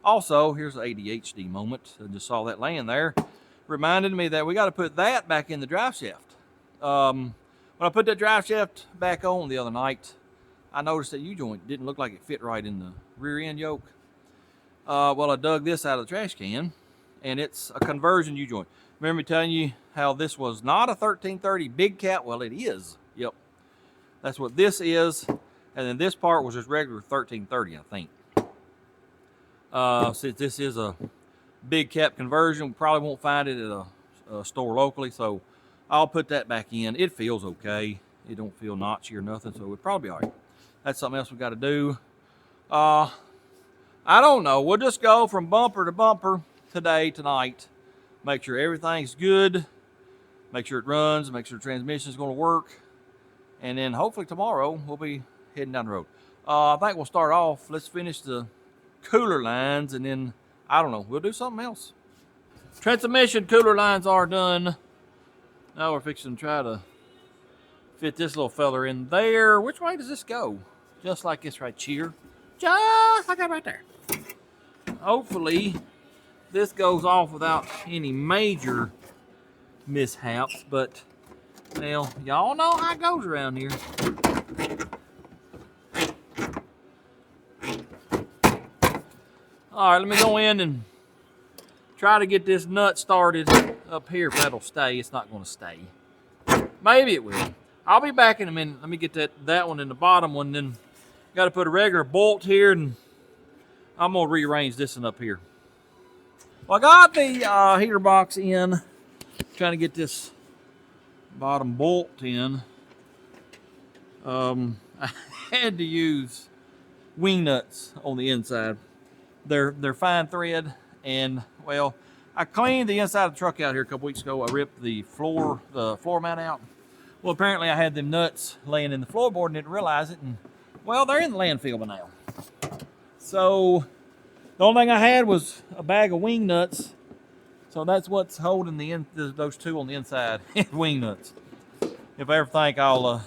Also, here's an ADHD moment. I just saw that laying there. Reminded me that we got to put that back in the drive shaft. When I put that drive shaft back on the other night, I noticed that U-joint didn't look like it fit right in the rear end yoke. Well, I dug this out of the trash can, and it's a conversion U-joint. Remember me telling you how this was not a 1330 big cat? Well, it is. Yep. That's what this is. And then this part was just regular 1330, I think. Since this is a big cap conversion, we probably won't find it at a store locally, so I'll put that back in. It feels okay. It don't feel notchy or nothing, so it'll probably be all right. That's something else we got to do. I don't know. We'll just go from bumper to bumper tonight. Make sure everything's good. Make sure it runs. Make sure the transmission is going to work. And then hopefully tomorrow we'll be heading down the road. I think we'll start off. Let's finish the cooler lines, and then, I don't know, we'll do something else. Transmission cooler lines are done. Now we're fixing to try to fit this little feller in there. Which way does this go? Just like this right here. Just like that right there. Hopefully this goes off without any major mishaps, but well, y'all know how it goes around here. All right, let me go in and try to get this nut started up here. If that'll stay, it's not going to stay. Maybe it will. I'll be back in a minute. Let me get that one and the bottom one. Then got to put a regular bolt here, and I'm going to rearrange this one up here. Well, I got the heater box in. Trying to get this bottom bolt in. I had to use wing nuts on the inside. They're fine thread, and well, I cleaned the inside of the truck out here a couple weeks ago. I ripped the floor mount out. Well, apparently I had them nuts laying in the floorboard and didn't realize it, and well, they're in the landfill by now. So the only thing I had was a bag of wing nuts. So that's what's holding those two on the inside, wing nuts. If I ever think I'll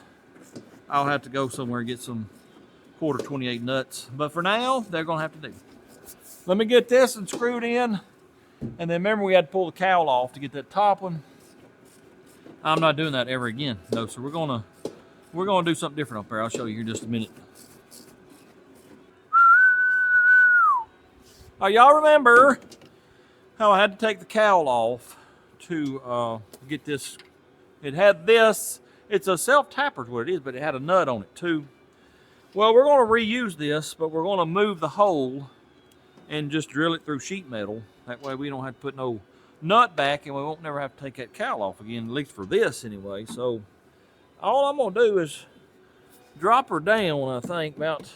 have to go somewhere and get some quarter 28 nuts, but for now they're gonna have to do. Let me get this and screwed in. And then remember we had to pull the cowl off to get that top one. I'm not doing that ever again. No, so we're gonna do something different up there. I'll show you here in just a minute. Oh, y'all remember how I had to take the cowl off to get this? It had this. It's a self-tapper is what it is, but it had a nut on it too. Well, we're gonna reuse this, but we're gonna move the hole and just drill it through sheet metal. That way we don't have to put no nut back and we won't never have to take that cowl off again, at least for this anyway. So all I'm gonna do is drop her down, I think, about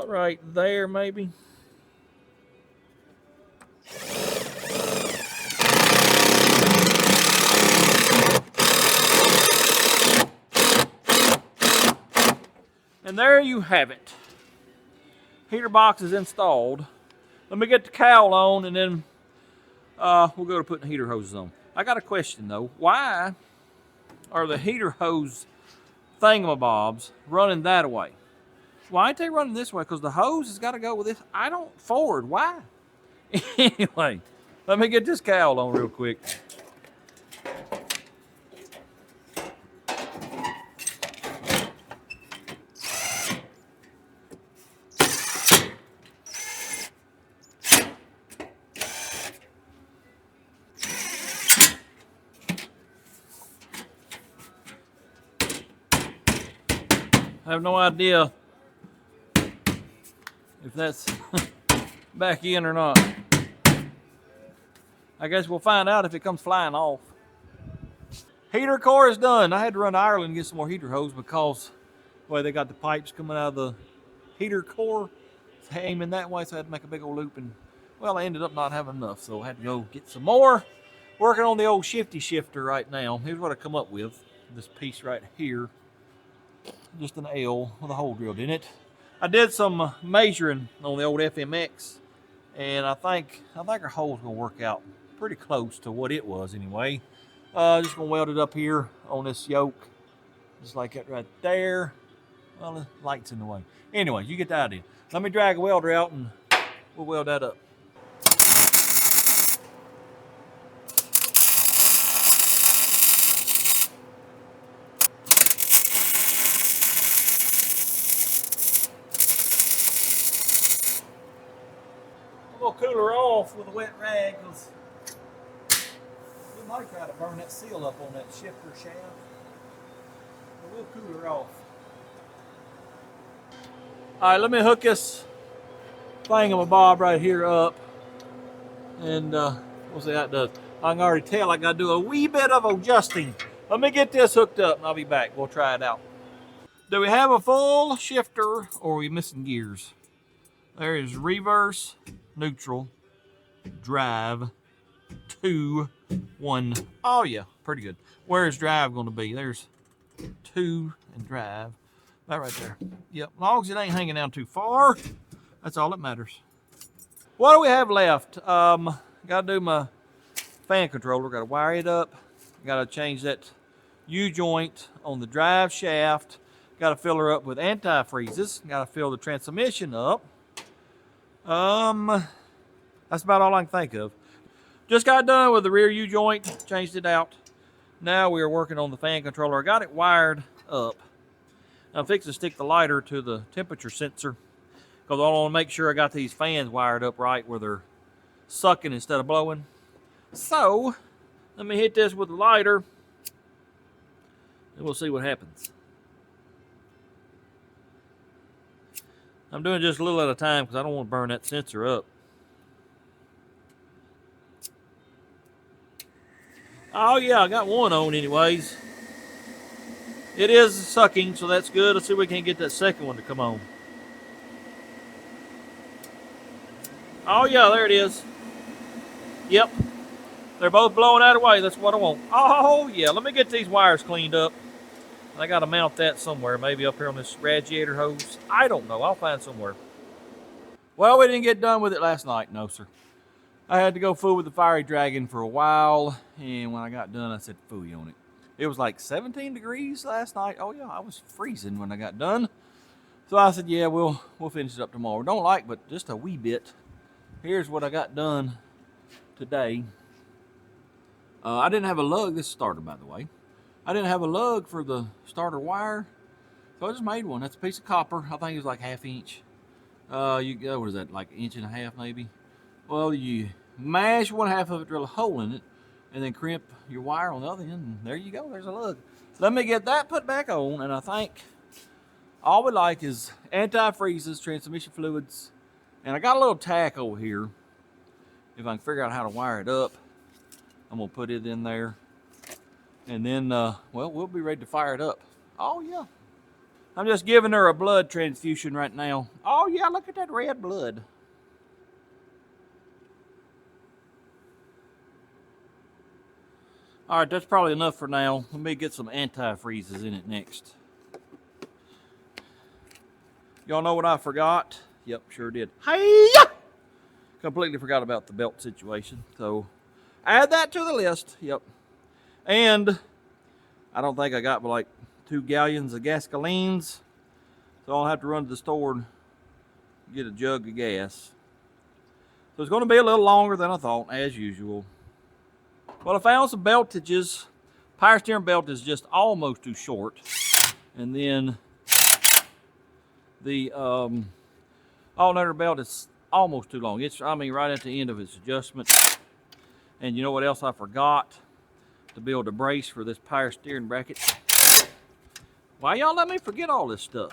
right there maybe. And there you have it. Heater box is installed. Let me get the cowl on and then we'll go to putting the heater hoses on. I got a question though. Why are the heater hose thingamabobs running that way? Why ain't they running this way? Because the hose has got to go with this. I don't forward. Why? Anyway, let me get this cowl on real quick. I have no idea if that's back in or not. I guess we'll find out if it comes flying off. Heater core is done. I had to run to Ireland and get some more heater hose because the way they got the pipes coming out of the heater core, it's aiming that way, so I had to make a big old loop, and well, I ended up not having enough, so I had to go get some more. Working on the old shifty shifter right now. Here's what I come up with. This piece right here. Just an L with a hole drilled in it. I did some measuring on the old FMX, and I think our hole's gonna work out pretty close to what it was anyway. Just gonna weld it up here on this yoke, just like that right there. Well, the light's in the way. Anyway, you get the idea. Let me drag a welder out and we'll weld that up. We'll cool her off with a wet rag because we might try to burn that seal up on that shifter shaft. But we'll cool her off. All right, let me hook this thingamabob right here up, and we'll see how it does. I can already tell I got to do a wee bit of adjusting. Let me get this hooked up and I'll be back. We'll try it out. Do we have a full shifter or are we missing gears? There is reverse, neutral, drive, 2, 1. Oh yeah, pretty good. Where is drive going to be? There's 2 and drive. That right there. Yep, as long as it ain't hanging down too far, that's all that matters. What do we have left? Got to do my fan controller. Got to wire it up. Got to change that U-joint on the drive shaft. Got to fill her up with antifreezes. Got to fill the transmission up. That's about all I can think of. Just got done with the rear U-joint, changed it out. Now we are working on the fan controller. I got it wired up. I'm fixing to stick the lighter to the temperature sensor because I want to make sure I got these fans wired up right where they're sucking instead of blowing. So, let me hit this with the lighter and we'll see what happens. I'm doing just a little at a time because I don't want to burn that sensor up. Oh yeah, I got one on anyways. It is sucking, so that's good. Let's see if we can get that second one to come on. Oh yeah, there it is. Yep, they're both blowing out of the way. That's what I want. Oh yeah, let me get these wires cleaned up. I gotta mount that somewhere, maybe up here on this radiator hose. I don't know, I'll find somewhere. Well, we didn't get done with it last night, no sir. I had to go fool with the fiery dragon for a while, and when I got done, I said fooey on it. It was like 17 degrees last night. Oh yeah, I was freezing when I got done. So I said, yeah, we'll finish it up tomorrow. Don't like, but just a wee bit. Here's what I got done today. I didn't have a lug. This starter, by the way. I didn't have a lug for the starter wire, so I just made one. That's a piece of copper. I think it was like 1/2 inch. What is that, like 1.5 inches maybe? Well, you mash 1/2 of it, drill a hole in it, and then crimp your wire on the other end, and there you go. There's a lug. Let me get that put back on, and I think all we like is antifreezes, transmission fluids, and I got a little tack over here. If I can figure out how to wire it up, I'm gonna put it in there, and then, well, we'll be ready to fire it up. Oh yeah. I'm just giving her a blood transfusion right now. Oh yeah, look at that red blood. All right, that's probably enough for now. Let me get some antifreezes in it next. Y'all know what I forgot? Yep, sure did. Hey-ya! Completely forgot about the belt situation. So add that to the list. Yep. And I don't think I got but like 2 gallons of gasolines. So I'll have to run to the store and get a jug of gas. So it's going to be a little longer than I thought, as usual. Well, I found some beltages. Power steering belt is just almost too short. And then the alternator belt is almost too long. It's, I mean, right at the end of its adjustment. And you know what else I forgot? To build a brace for this power steering bracket. Why y'all let me forget all this stuff?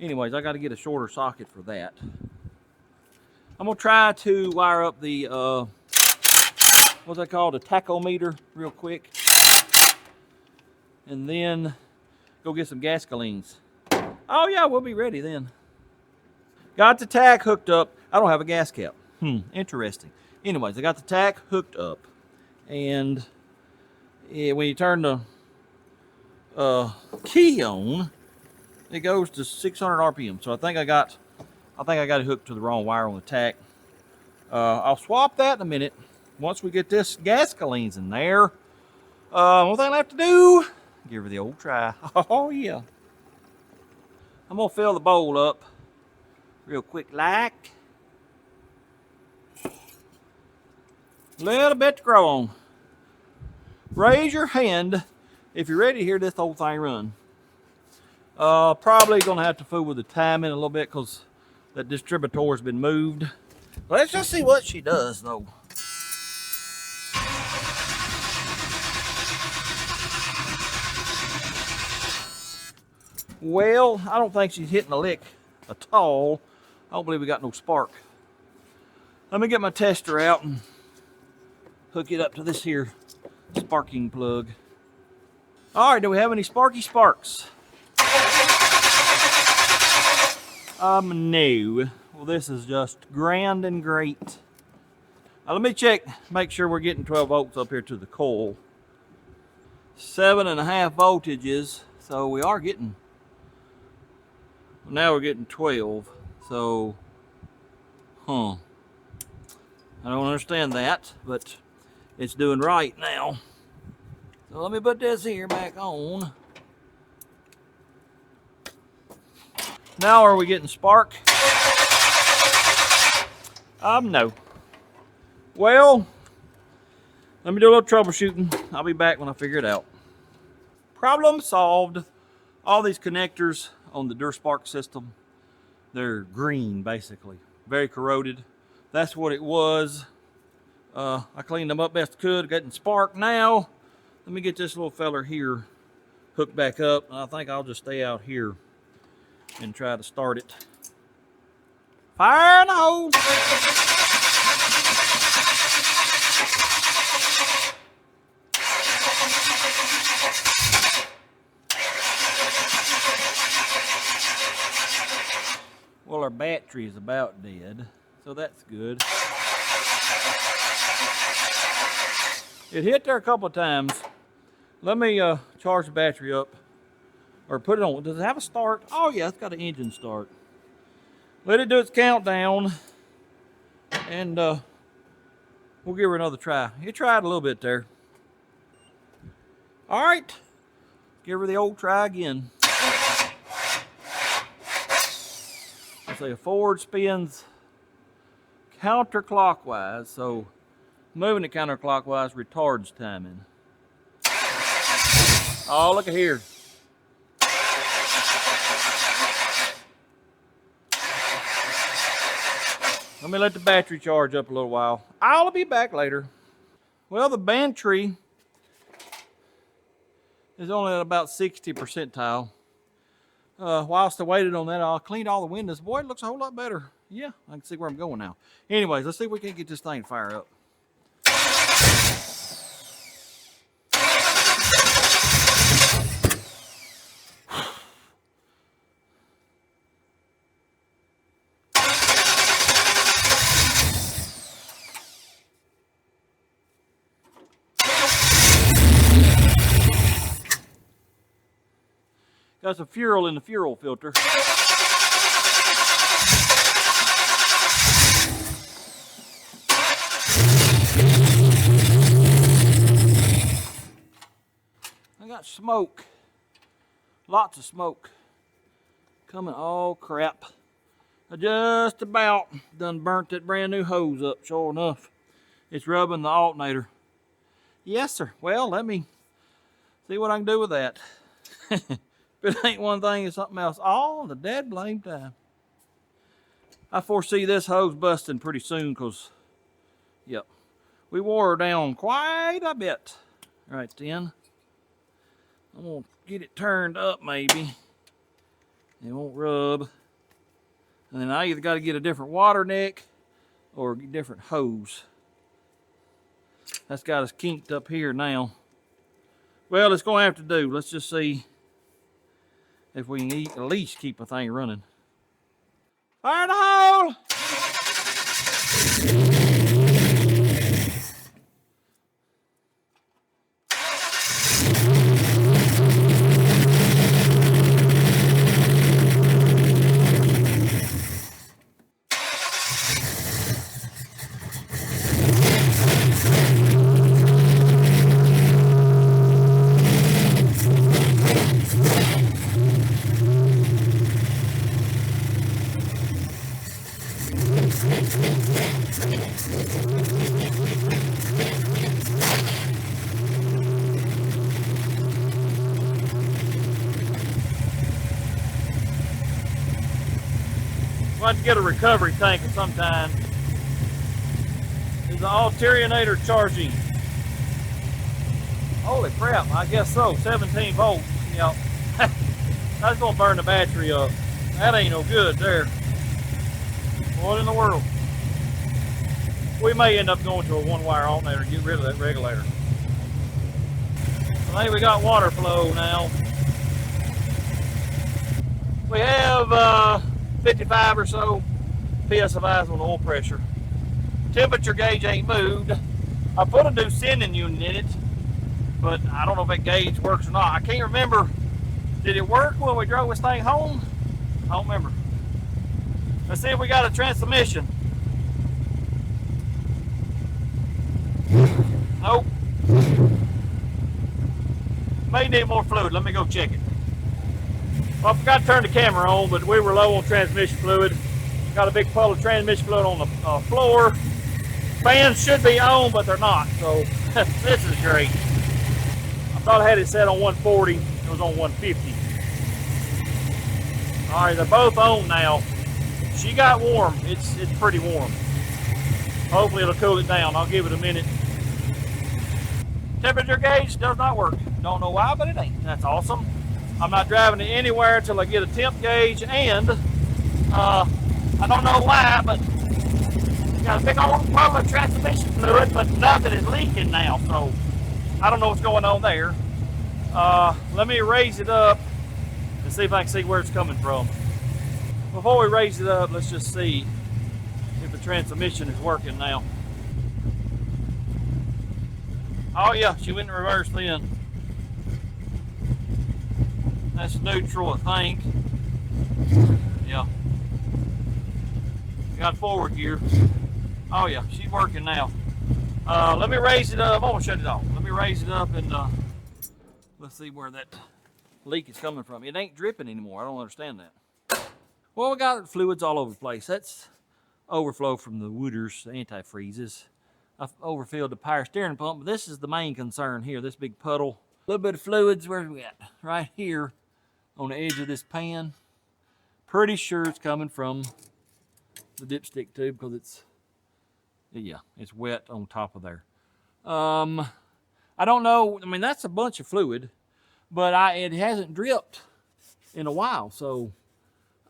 Anyways, I got to get a shorter socket for that. I'm going to try to wire up the, what's that called? A tachometer real quick. And then go get some gasolines. Oh yeah, we'll be ready then. Got the tack hooked up. I don't have a gas cap. Interesting. Anyways, I got the tack hooked up. And when you turn the key on, it goes to 600 RPM. So I think I got it hooked to the wrong wire on the tack. I'll swap that in a minute. Once we get this gasolines in there, one thing I have to do, give her the old try. Oh yeah. I'm gonna fill the bowl up real quick like. Little bit to grow on. Raise your hand if you're ready to hear this whole thing run. Probably gonna have to fool with the timing a little bit because that distributor's been moved. Let's just see what she does though. Well, I don't think she's hitting a lick at all. I don't believe we got no spark. Let me get my tester out and hook it up to this here sparking plug. All right, do we have any sparky sparks? No. Well, this is just grand and great. Now, let me check, make sure we're getting 12 volts up here to the coil. 7.5 voltages, so we are getting, now we're getting 12, so, I don't understand that, but it's doing right now. So let me put this here back on. Now are we getting spark? No. Well, let me do a little troubleshooting. I'll be back when I figure it out. Problem solved. All these connectors on the DurSpark system, they're green basically. Very corroded. That's what it was. I cleaned them up best I could, getting spark now. Let me get this little feller here hooked back up. I think I'll just stay out here and try to start it. Fire in the hole! We'll our battery is about dead, so that's good. It hit there a couple of times. Let me charge the battery up, or put it on. Does it have a start? Oh yeah, it's got an engine start. Let it do its countdown, and we'll give her another try. You tried a little bit there. All right, give her the old try again. Let's say a Ford spins counterclockwise, so moving it counterclockwise retards timing. Oh, look at here. Let me let the battery charge up a little while. I'll be back later. Well, the battery is only at about 60 percentile. Whilst I waited on that, I cleaned all the windows. Boy, it looks a whole lot better. Yeah, I can see where I'm going now. Anyways, let's see if we can get this thing to fire up. Got some fuel in the fuel filter. I got smoke. Lots of smoke coming. Oh crap. I just about done burnt that brand new hose up, sure enough. It's rubbing the alternator. Yes, sir. Well, let me see what I can do with that. If it ain't one thing, it's something else. All the dead blame time. I foresee this hose busting pretty soon because, yep, we wore her down quite a bit right then. I'm going to get it turned up maybe. It won't rub. And then I either got to get a different water neck or a different hose. That's got us kinked up here now. Well, it's going to have to do. Let's just see if we can at least keep a thing running. Fire in the hole! We'll have to get a recovery tank of some kind. Is the alternator charging? Holy crap, I guess so. 17 volts. Yep. That's gonna burn the battery up. That ain't no good there. What in the world? We may end up going to a one-wire alternator and get rid of that regulator. I think we got water flow now. We have 55 or so PSIs on the oil pressure. Temperature gauge ain't moved. I put a new sending unit in it, but I don't know if that gauge works or not. I can't remember. Did it work when we drove this thing home? I don't remember. Let's see if we got a transmission. Nope. May need more fluid. Let me go check it. Well, I forgot to turn the camera on, but we were low on transmission fluid. Got a big puddle of transmission fluid on the floor. Fans should be on, but they're not, so this is great. I thought I had it set on 140. It was on 150. All right, they're both on now. She got warm. It's pretty warm. Hopefully it'll cool it down. I'll give it a minute. Temperature gauge does not work. Don't know why, but it ain't. That's awesome. I'm not driving it anywhere until I get a temp gauge, and I don't know why, but got a big old puddle of transmission fluid, but nothing is leaking now, so I don't know what's going on there. Let me raise it up and see if I can see where it's coming from. Before we raise it up, let's just see if the transmission is working now. Oh yeah, she went in reverse then. That's neutral, I think. Yeah. Got forward gear. Oh yeah, she's working now. Let me raise it up. I'm gonna shut it off. Let me raise it up and let's see where that leak is coming from. It ain't dripping anymore. I don't understand that. Well, we got fluids all over the place. That's overflow from the Wooders antifreezes. I've overfilled the power steering pump, but this is the main concern here, this big puddle. A little bit of fluids, where we at? Right here on the edge of this pan. Pretty sure it's coming from the dipstick tube because it's wet on top of there. I don't know, I mean, that's a bunch of fluid, but it hasn't dripped in a while, so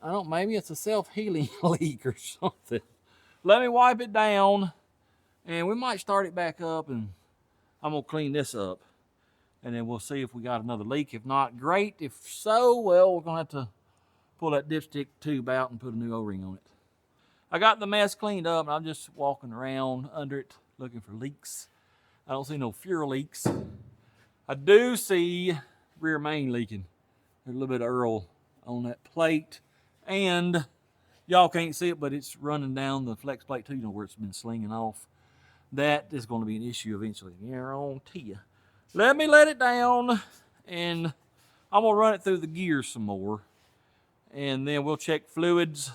I don't, maybe it's a self-healing leak or something. Let me wipe it down, and we might start it back up, and I'm gonna clean this up, and then we'll see if we got another leak. If not, great. If so, well, we're gonna have to pull that dipstick tube out and put a new O-ring on it. I got the mess cleaned up, and I'm just walking around under it looking for leaks. I don't see no fuel leaks. I do see rear main leaking. There's a little bit of Earl on that plate, and y'all can't see it, but it's running down the flex plate too, you know, where it's been slinging off. That is going to be an issue eventually. Guarantee you. Let me let it down, and I'm going to run it through the gears some more, and then we'll check fluids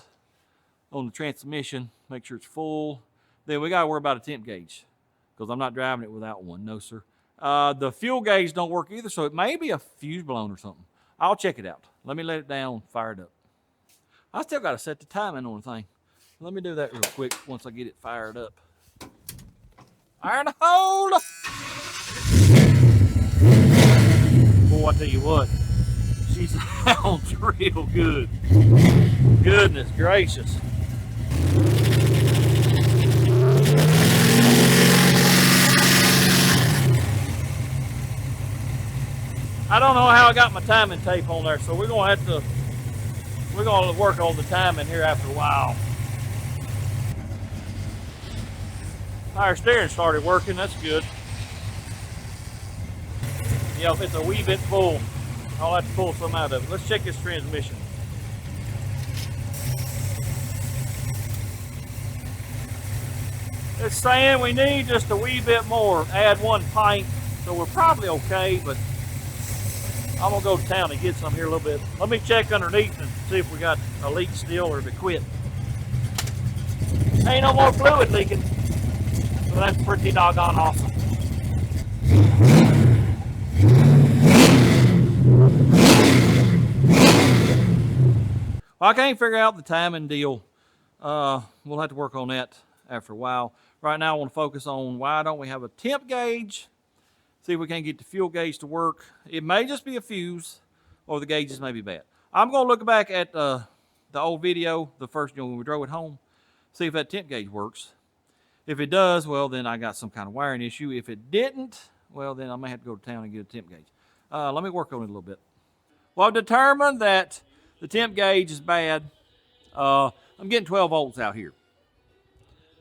on the transmission, make sure it's full. Then we got to worry about a temp gauge, because I'm not driving it without one. No, sir. The fuel gauge don't work either, so it may be a fuse blown or something. I'll check it out. Let me let it down, fire it up. I still got to set the timing on the thing. Let me do that real quick once I get it fired up. Iron hold! Boy, I tell you what, she sounds real good. Goodness gracious. I don't know how I got my timing tape on there, so we're gonna work on the timing here after a while. Power steering started working, that's good. Yeah, if it's a wee bit full, I'll have to pull some out of it. Let's check this transmission. It's saying we need just a wee bit more, add 1 pint, so we're probably okay, but I'm gonna go to town and get some here a little bit. Let me check underneath and see if we got a leak still or if it quit. Ain't no more fluid leaking, so that's pretty doggone awesome. Well, I can't figure out the timing deal. We'll have to work on that after a while. Right now I want to focus on why don't we have a temp gauge. See if we can get the fuel gauge to work. It may just be a fuse, or the gauges may be bad. I'm going to look back at the old video, the first, when we drove it home, see if that temp gauge works. If it does, well, then I got some kind of wiring issue. If it didn't, well, then I may have to go to town and get a temp gauge. Let me work on it a little bit. Well, I've determined that the temp gauge is bad. I'm getting 12 volts out here.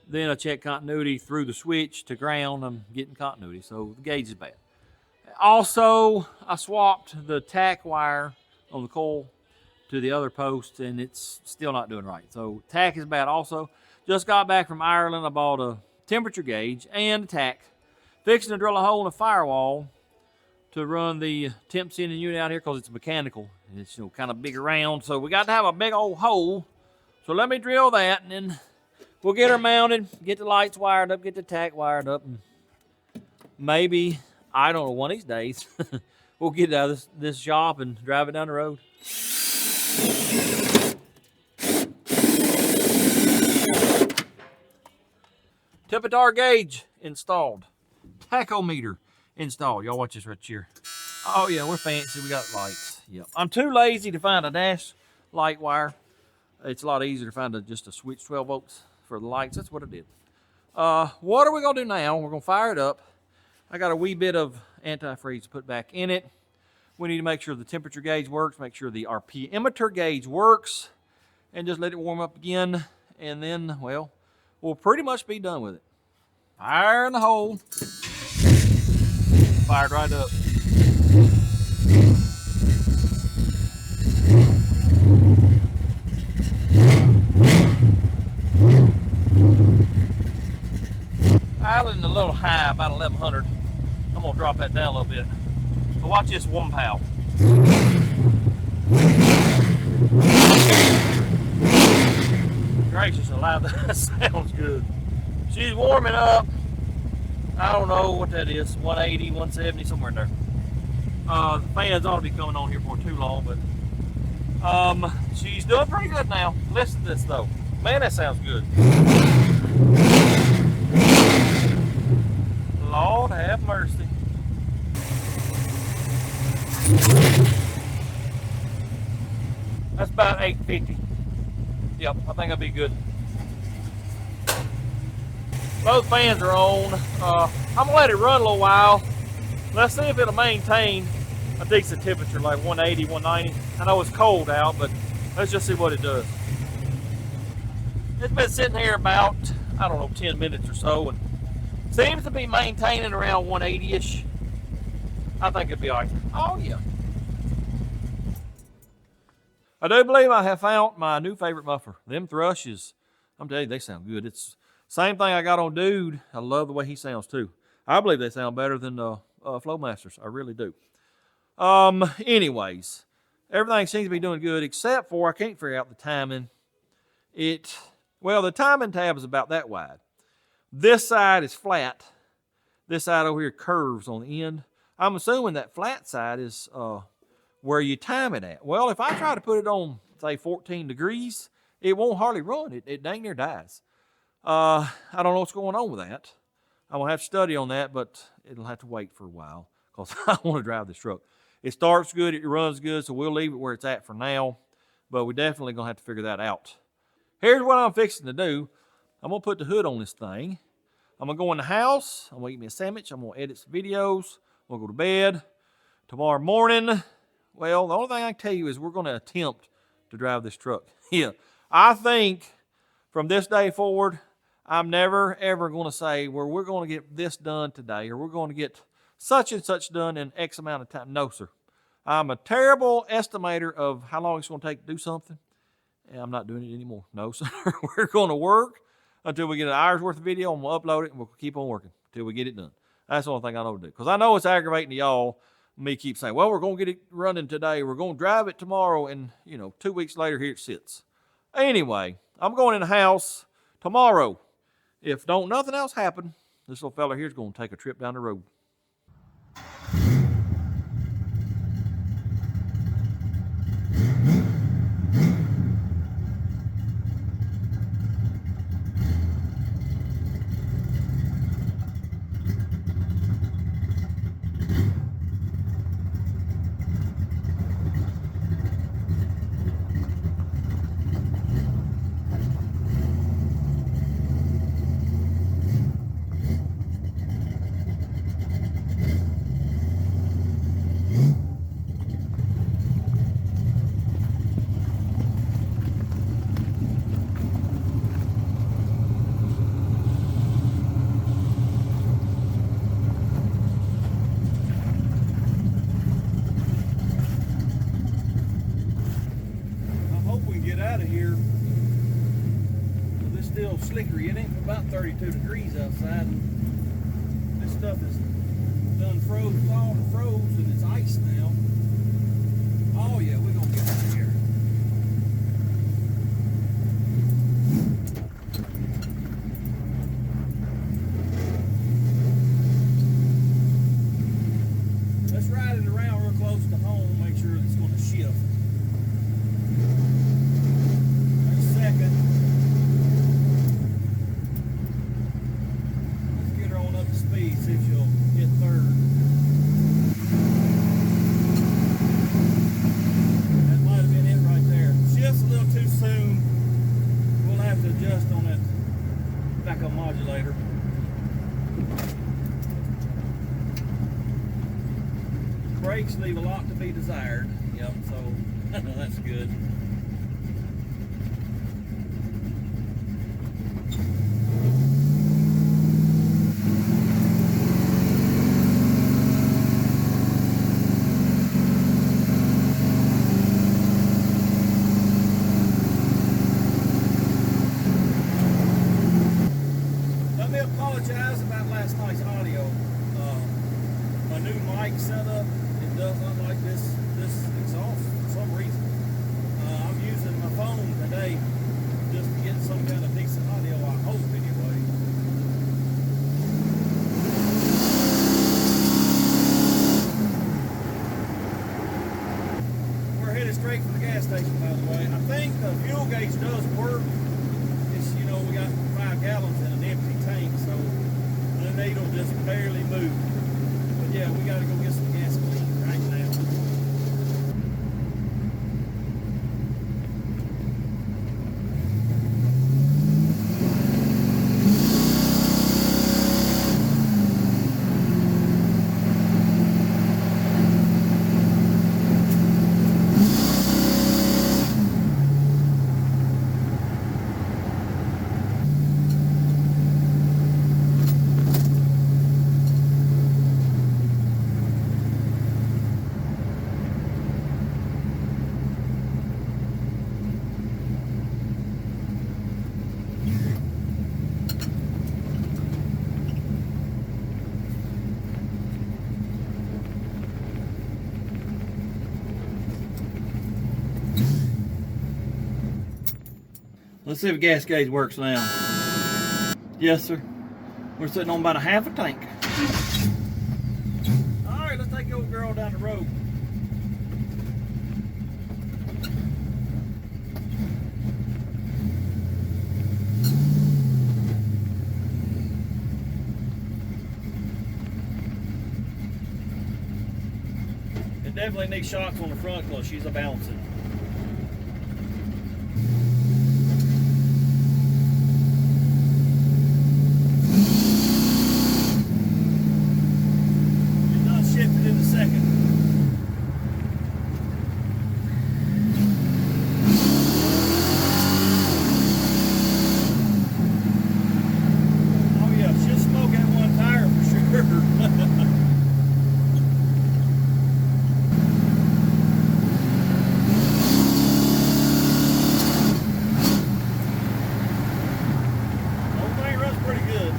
Then I check continuity through the switch to ground. I'm getting continuity, so the gauge is bad. Also, I swapped the tack wire on the coil to the other post, and it's still not doing right. So tack is bad also. Just got back from Ireland. I bought a temperature gauge and a tack. Fixing to drill a hole in the firewall to run the temp sending unit out here because it's mechanical. And it's, you know, kind of big around, so we got to have a big old hole. So let me drill that, and then we'll get her mounted, get the lights wired up, get the tack wired up, and maybe, I don't know, one of these days, we'll get out of this shop and drive it down the road. Temperature gauge installed. Tachometer installed. Y'all watch this right here. Oh yeah, we're fancy, we got lights. Yep. I'm too lazy to find a dash light wire. It's a lot easier to find just a switch 12 volts for the lights. That's what I did. What are we gonna do now? We're gonna fire it up. I got a wee bit of antifreeze to put back in it. We need to make sure the temperature gauge works, make sure the RPMeter gauge works, and just let it warm up again. And then, well, we'll pretty much be done with it. Fire in the hole. Fired right up. Island a little high, about 1100. I'm gonna drop that down a little bit. But watch this one pal. Gracious alive, that sounds good. She's warming up. I don't know what that is, 180, 170, somewhere in there. The fans ought to be coming on here for too long, but she's doing pretty good now. Listen to this though. Man, that sounds good. Lord have mercy. That's about 850. Yep, I think that'll be good. Both fans are on. I'm gonna let it run a little while. Let's see if it'll maintain a decent temperature, like 180, 190. I know it's cold out, but let's just see what it does. It's been sitting here about, I don't know, 10 minutes or so, and seems to be maintaining around 180-ish. I think it'll be all right. Oh, yeah. I do believe I have found my new favorite muffler. Them thrushes, I'm telling you, they sound good. It's same thing I got on Dude. I love the way he sounds too. I believe they sound better than Flowmasters. I really do. Anyways, everything seems to be doing good except for I can't figure out the timing. Well, the timing tab is about that wide. This side is flat. This side over here curves on the end. I'm assuming that flat side is where you time it at. Well, if I try to put it on, say, 14 degrees, it won't hardly run. It dang near dies. I don't know what's going on with that. I'm going to have to study on that, but it'll have to wait for a while because I want to drive this truck. It starts good, it runs good, so we'll leave it where it's at for now, but we're definitely going to have to figure that out. Here's what I'm fixing to do. I'm going to put the hood on this thing. I'm going to go in the house. I'm going to eat me a sandwich. I'm going to edit some videos. I'm going to go to bed. Tomorrow morning, well, the only thing I can tell you is we're going to attempt to drive this truck. Yeah, I think from this day forward, I'm never, ever going to say, well, we're going to get this done today, or we're going to get such and such done in X amount of time. No, sir. I'm a terrible estimator of how long it's going to take to do something, and I'm not doing it anymore. No, sir. We're going to work until we get an hour's worth of video, and we'll upload it, and we'll keep on working until we get it done. That's the only thing I know to do. Because I know it's aggravating to y'all, me keep saying, well, we're going to get it running today. We're going to drive it tomorrow, and, 2 weeks later, here it sits. Anyway, I'm going in the house tomorrow. If nothing else happen, this little fella here is going to take a trip down the road. Slickery. It ain't about 32 degrees outside. And this stuff is done froze, thawed and froze, and it's ice now. Oh yeah, we're gonna get out of here. Let's ride it around real close to home, make sure it's gonna shift. There's a second. See if she'll hit third. That might have been it right there. Shifts a little too soon. We'll have to adjust on that backup modulator. Brakes leave a lot to be desired. Yep, so that's good. But yeah, we gotta go get some gasoline right now. Let's see if the gas gauge works now. Yes, sir. We're sitting on about a half a tank. All right, let's take the old girl down the road. It definitely needs shocks on the front because she's a bouncing. Shifted in a second. Oh yeah, she'll smoke at one tire for sure. Whole thing runs pretty good.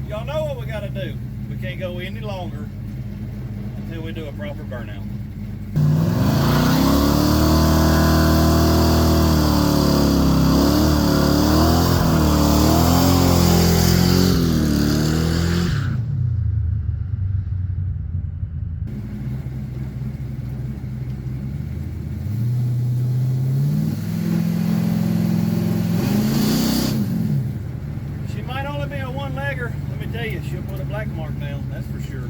Y'all know what we gotta do. We can't go any longer until we do a proper burnout. She might only be a one-legger. Let me tell you, she'll put a black mark down, that's for sure.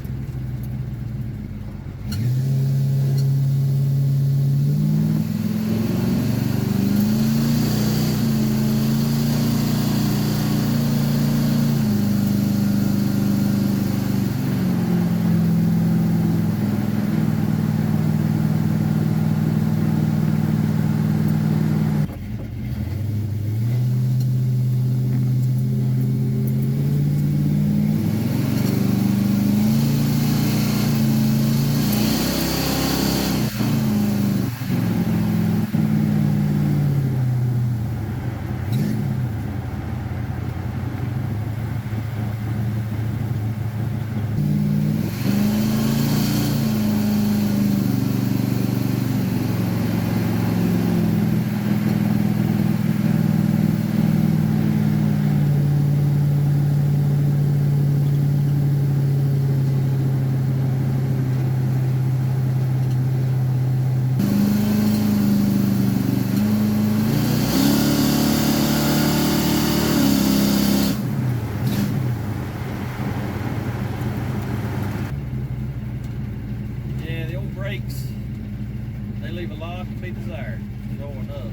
Brakes, they leave a lot to be desired. Sure enough.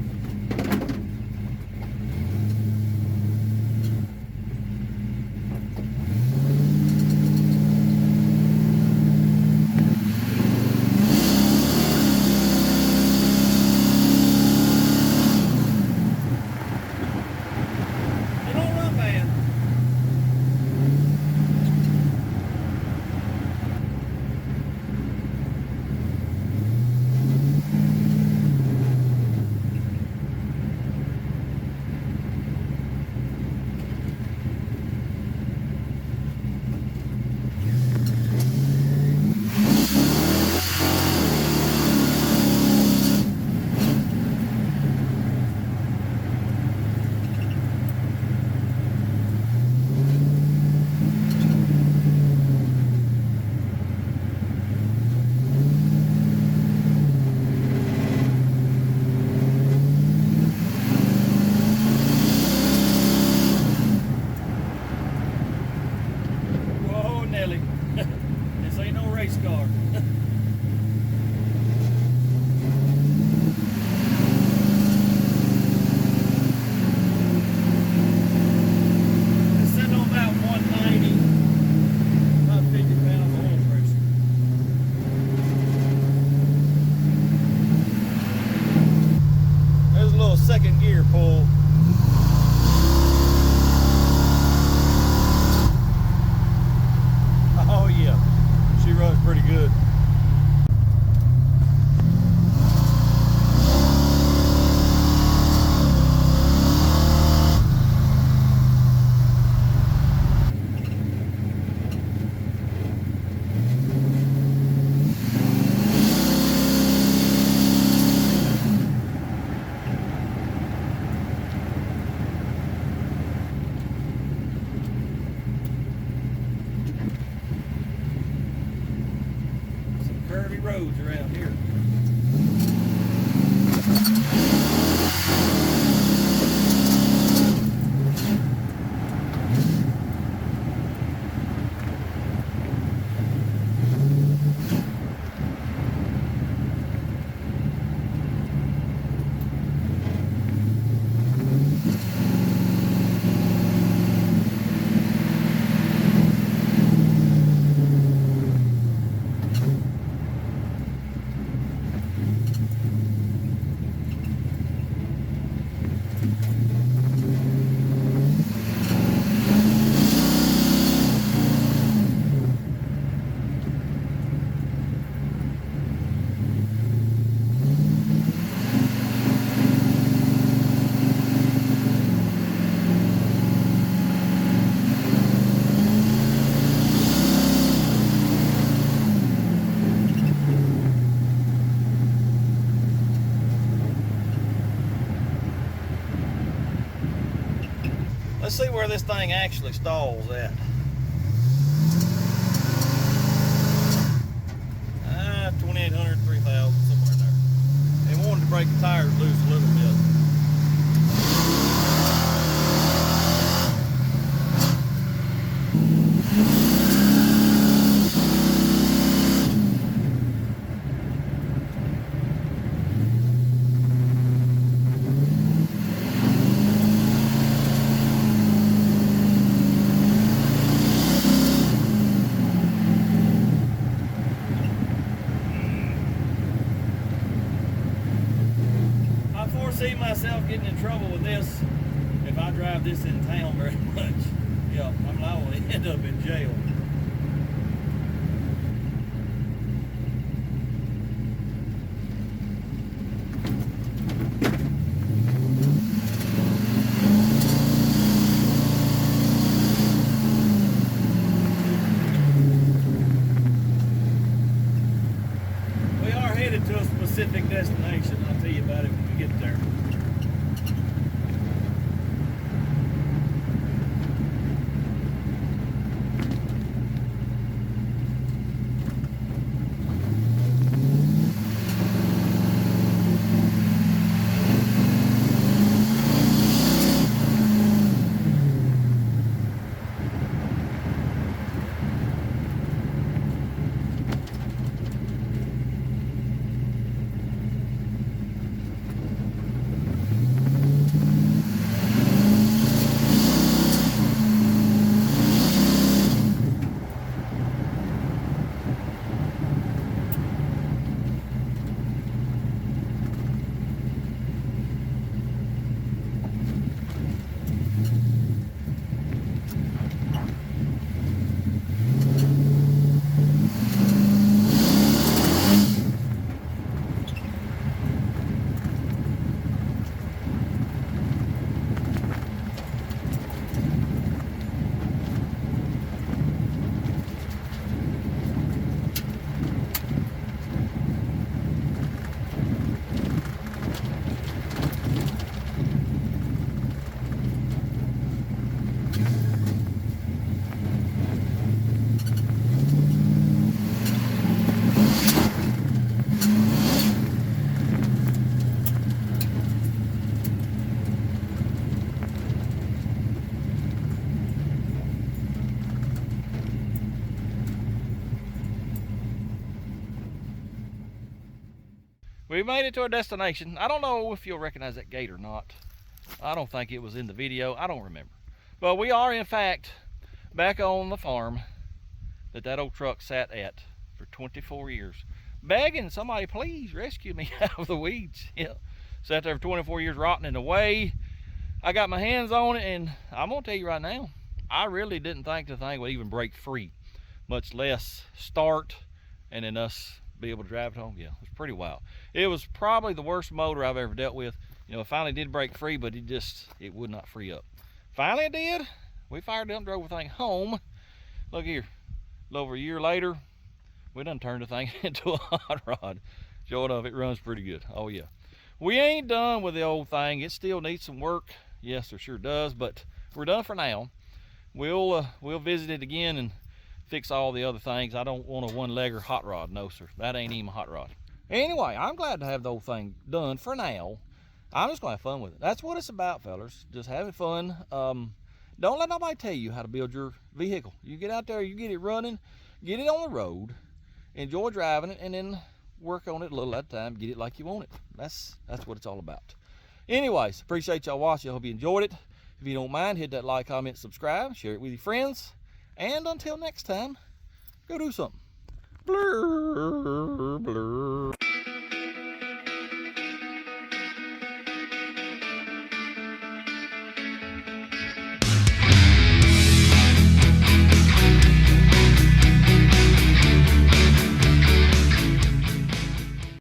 They don't run bad. curvy roads around here. Let's see where this thing actually stalls at. 2,800, 3,000, somewhere in there. They wanted to break the tires loose a little bit. See myself getting in trouble with this if I drive this in town very much. Yeah, I'm liable to end up in jail. We are headed to a specific destination. I'll tell you about it when we get there. We made it to our destination. I don't know if you'll recognize that gate or not. I don't think it was in the video. I don't remember. But we are, in fact, back on the farm that old truck sat at for 24 years. Begging somebody, please rescue me out of the weeds. Yeah. Sat there for 24 years rotting away. I got my hands on it, and I'm going to tell you right now, I really didn't think the thing would even break free, much less start and then us be able to drive it home. Yeah, it was pretty wild. It was probably the worst motor I've ever dealt with. You know, it finally did break free, but it would not free up. Finally it did. We fired it up and drove the thing home. Look here, a little over a year later, we done turned the thing into a hot rod. Sure enough, it runs pretty good. Oh yeah. We ain't done with the old thing. It still needs some work. Yes, it sure does, but we're done for now. We'll visit it again and fix all the other things. I don't want a one-legger hot rod. No, sir. That ain't even a hot rod. Anyway, I'm glad to have the whole thing done for now. I'm just going to have fun with it. That's what it's about, fellas. Just having fun. Don't let nobody tell you how to build your vehicle. You get out there, you get it running, get it on the road, enjoy driving it, and then work on it a little at a time, get it like you want it. That's what it's all about. Anyways, appreciate y'all watching. I hope you enjoyed it. If you don't mind, hit that like, comment, subscribe, share it with your friends. And until next time, go do something. Blur, blur.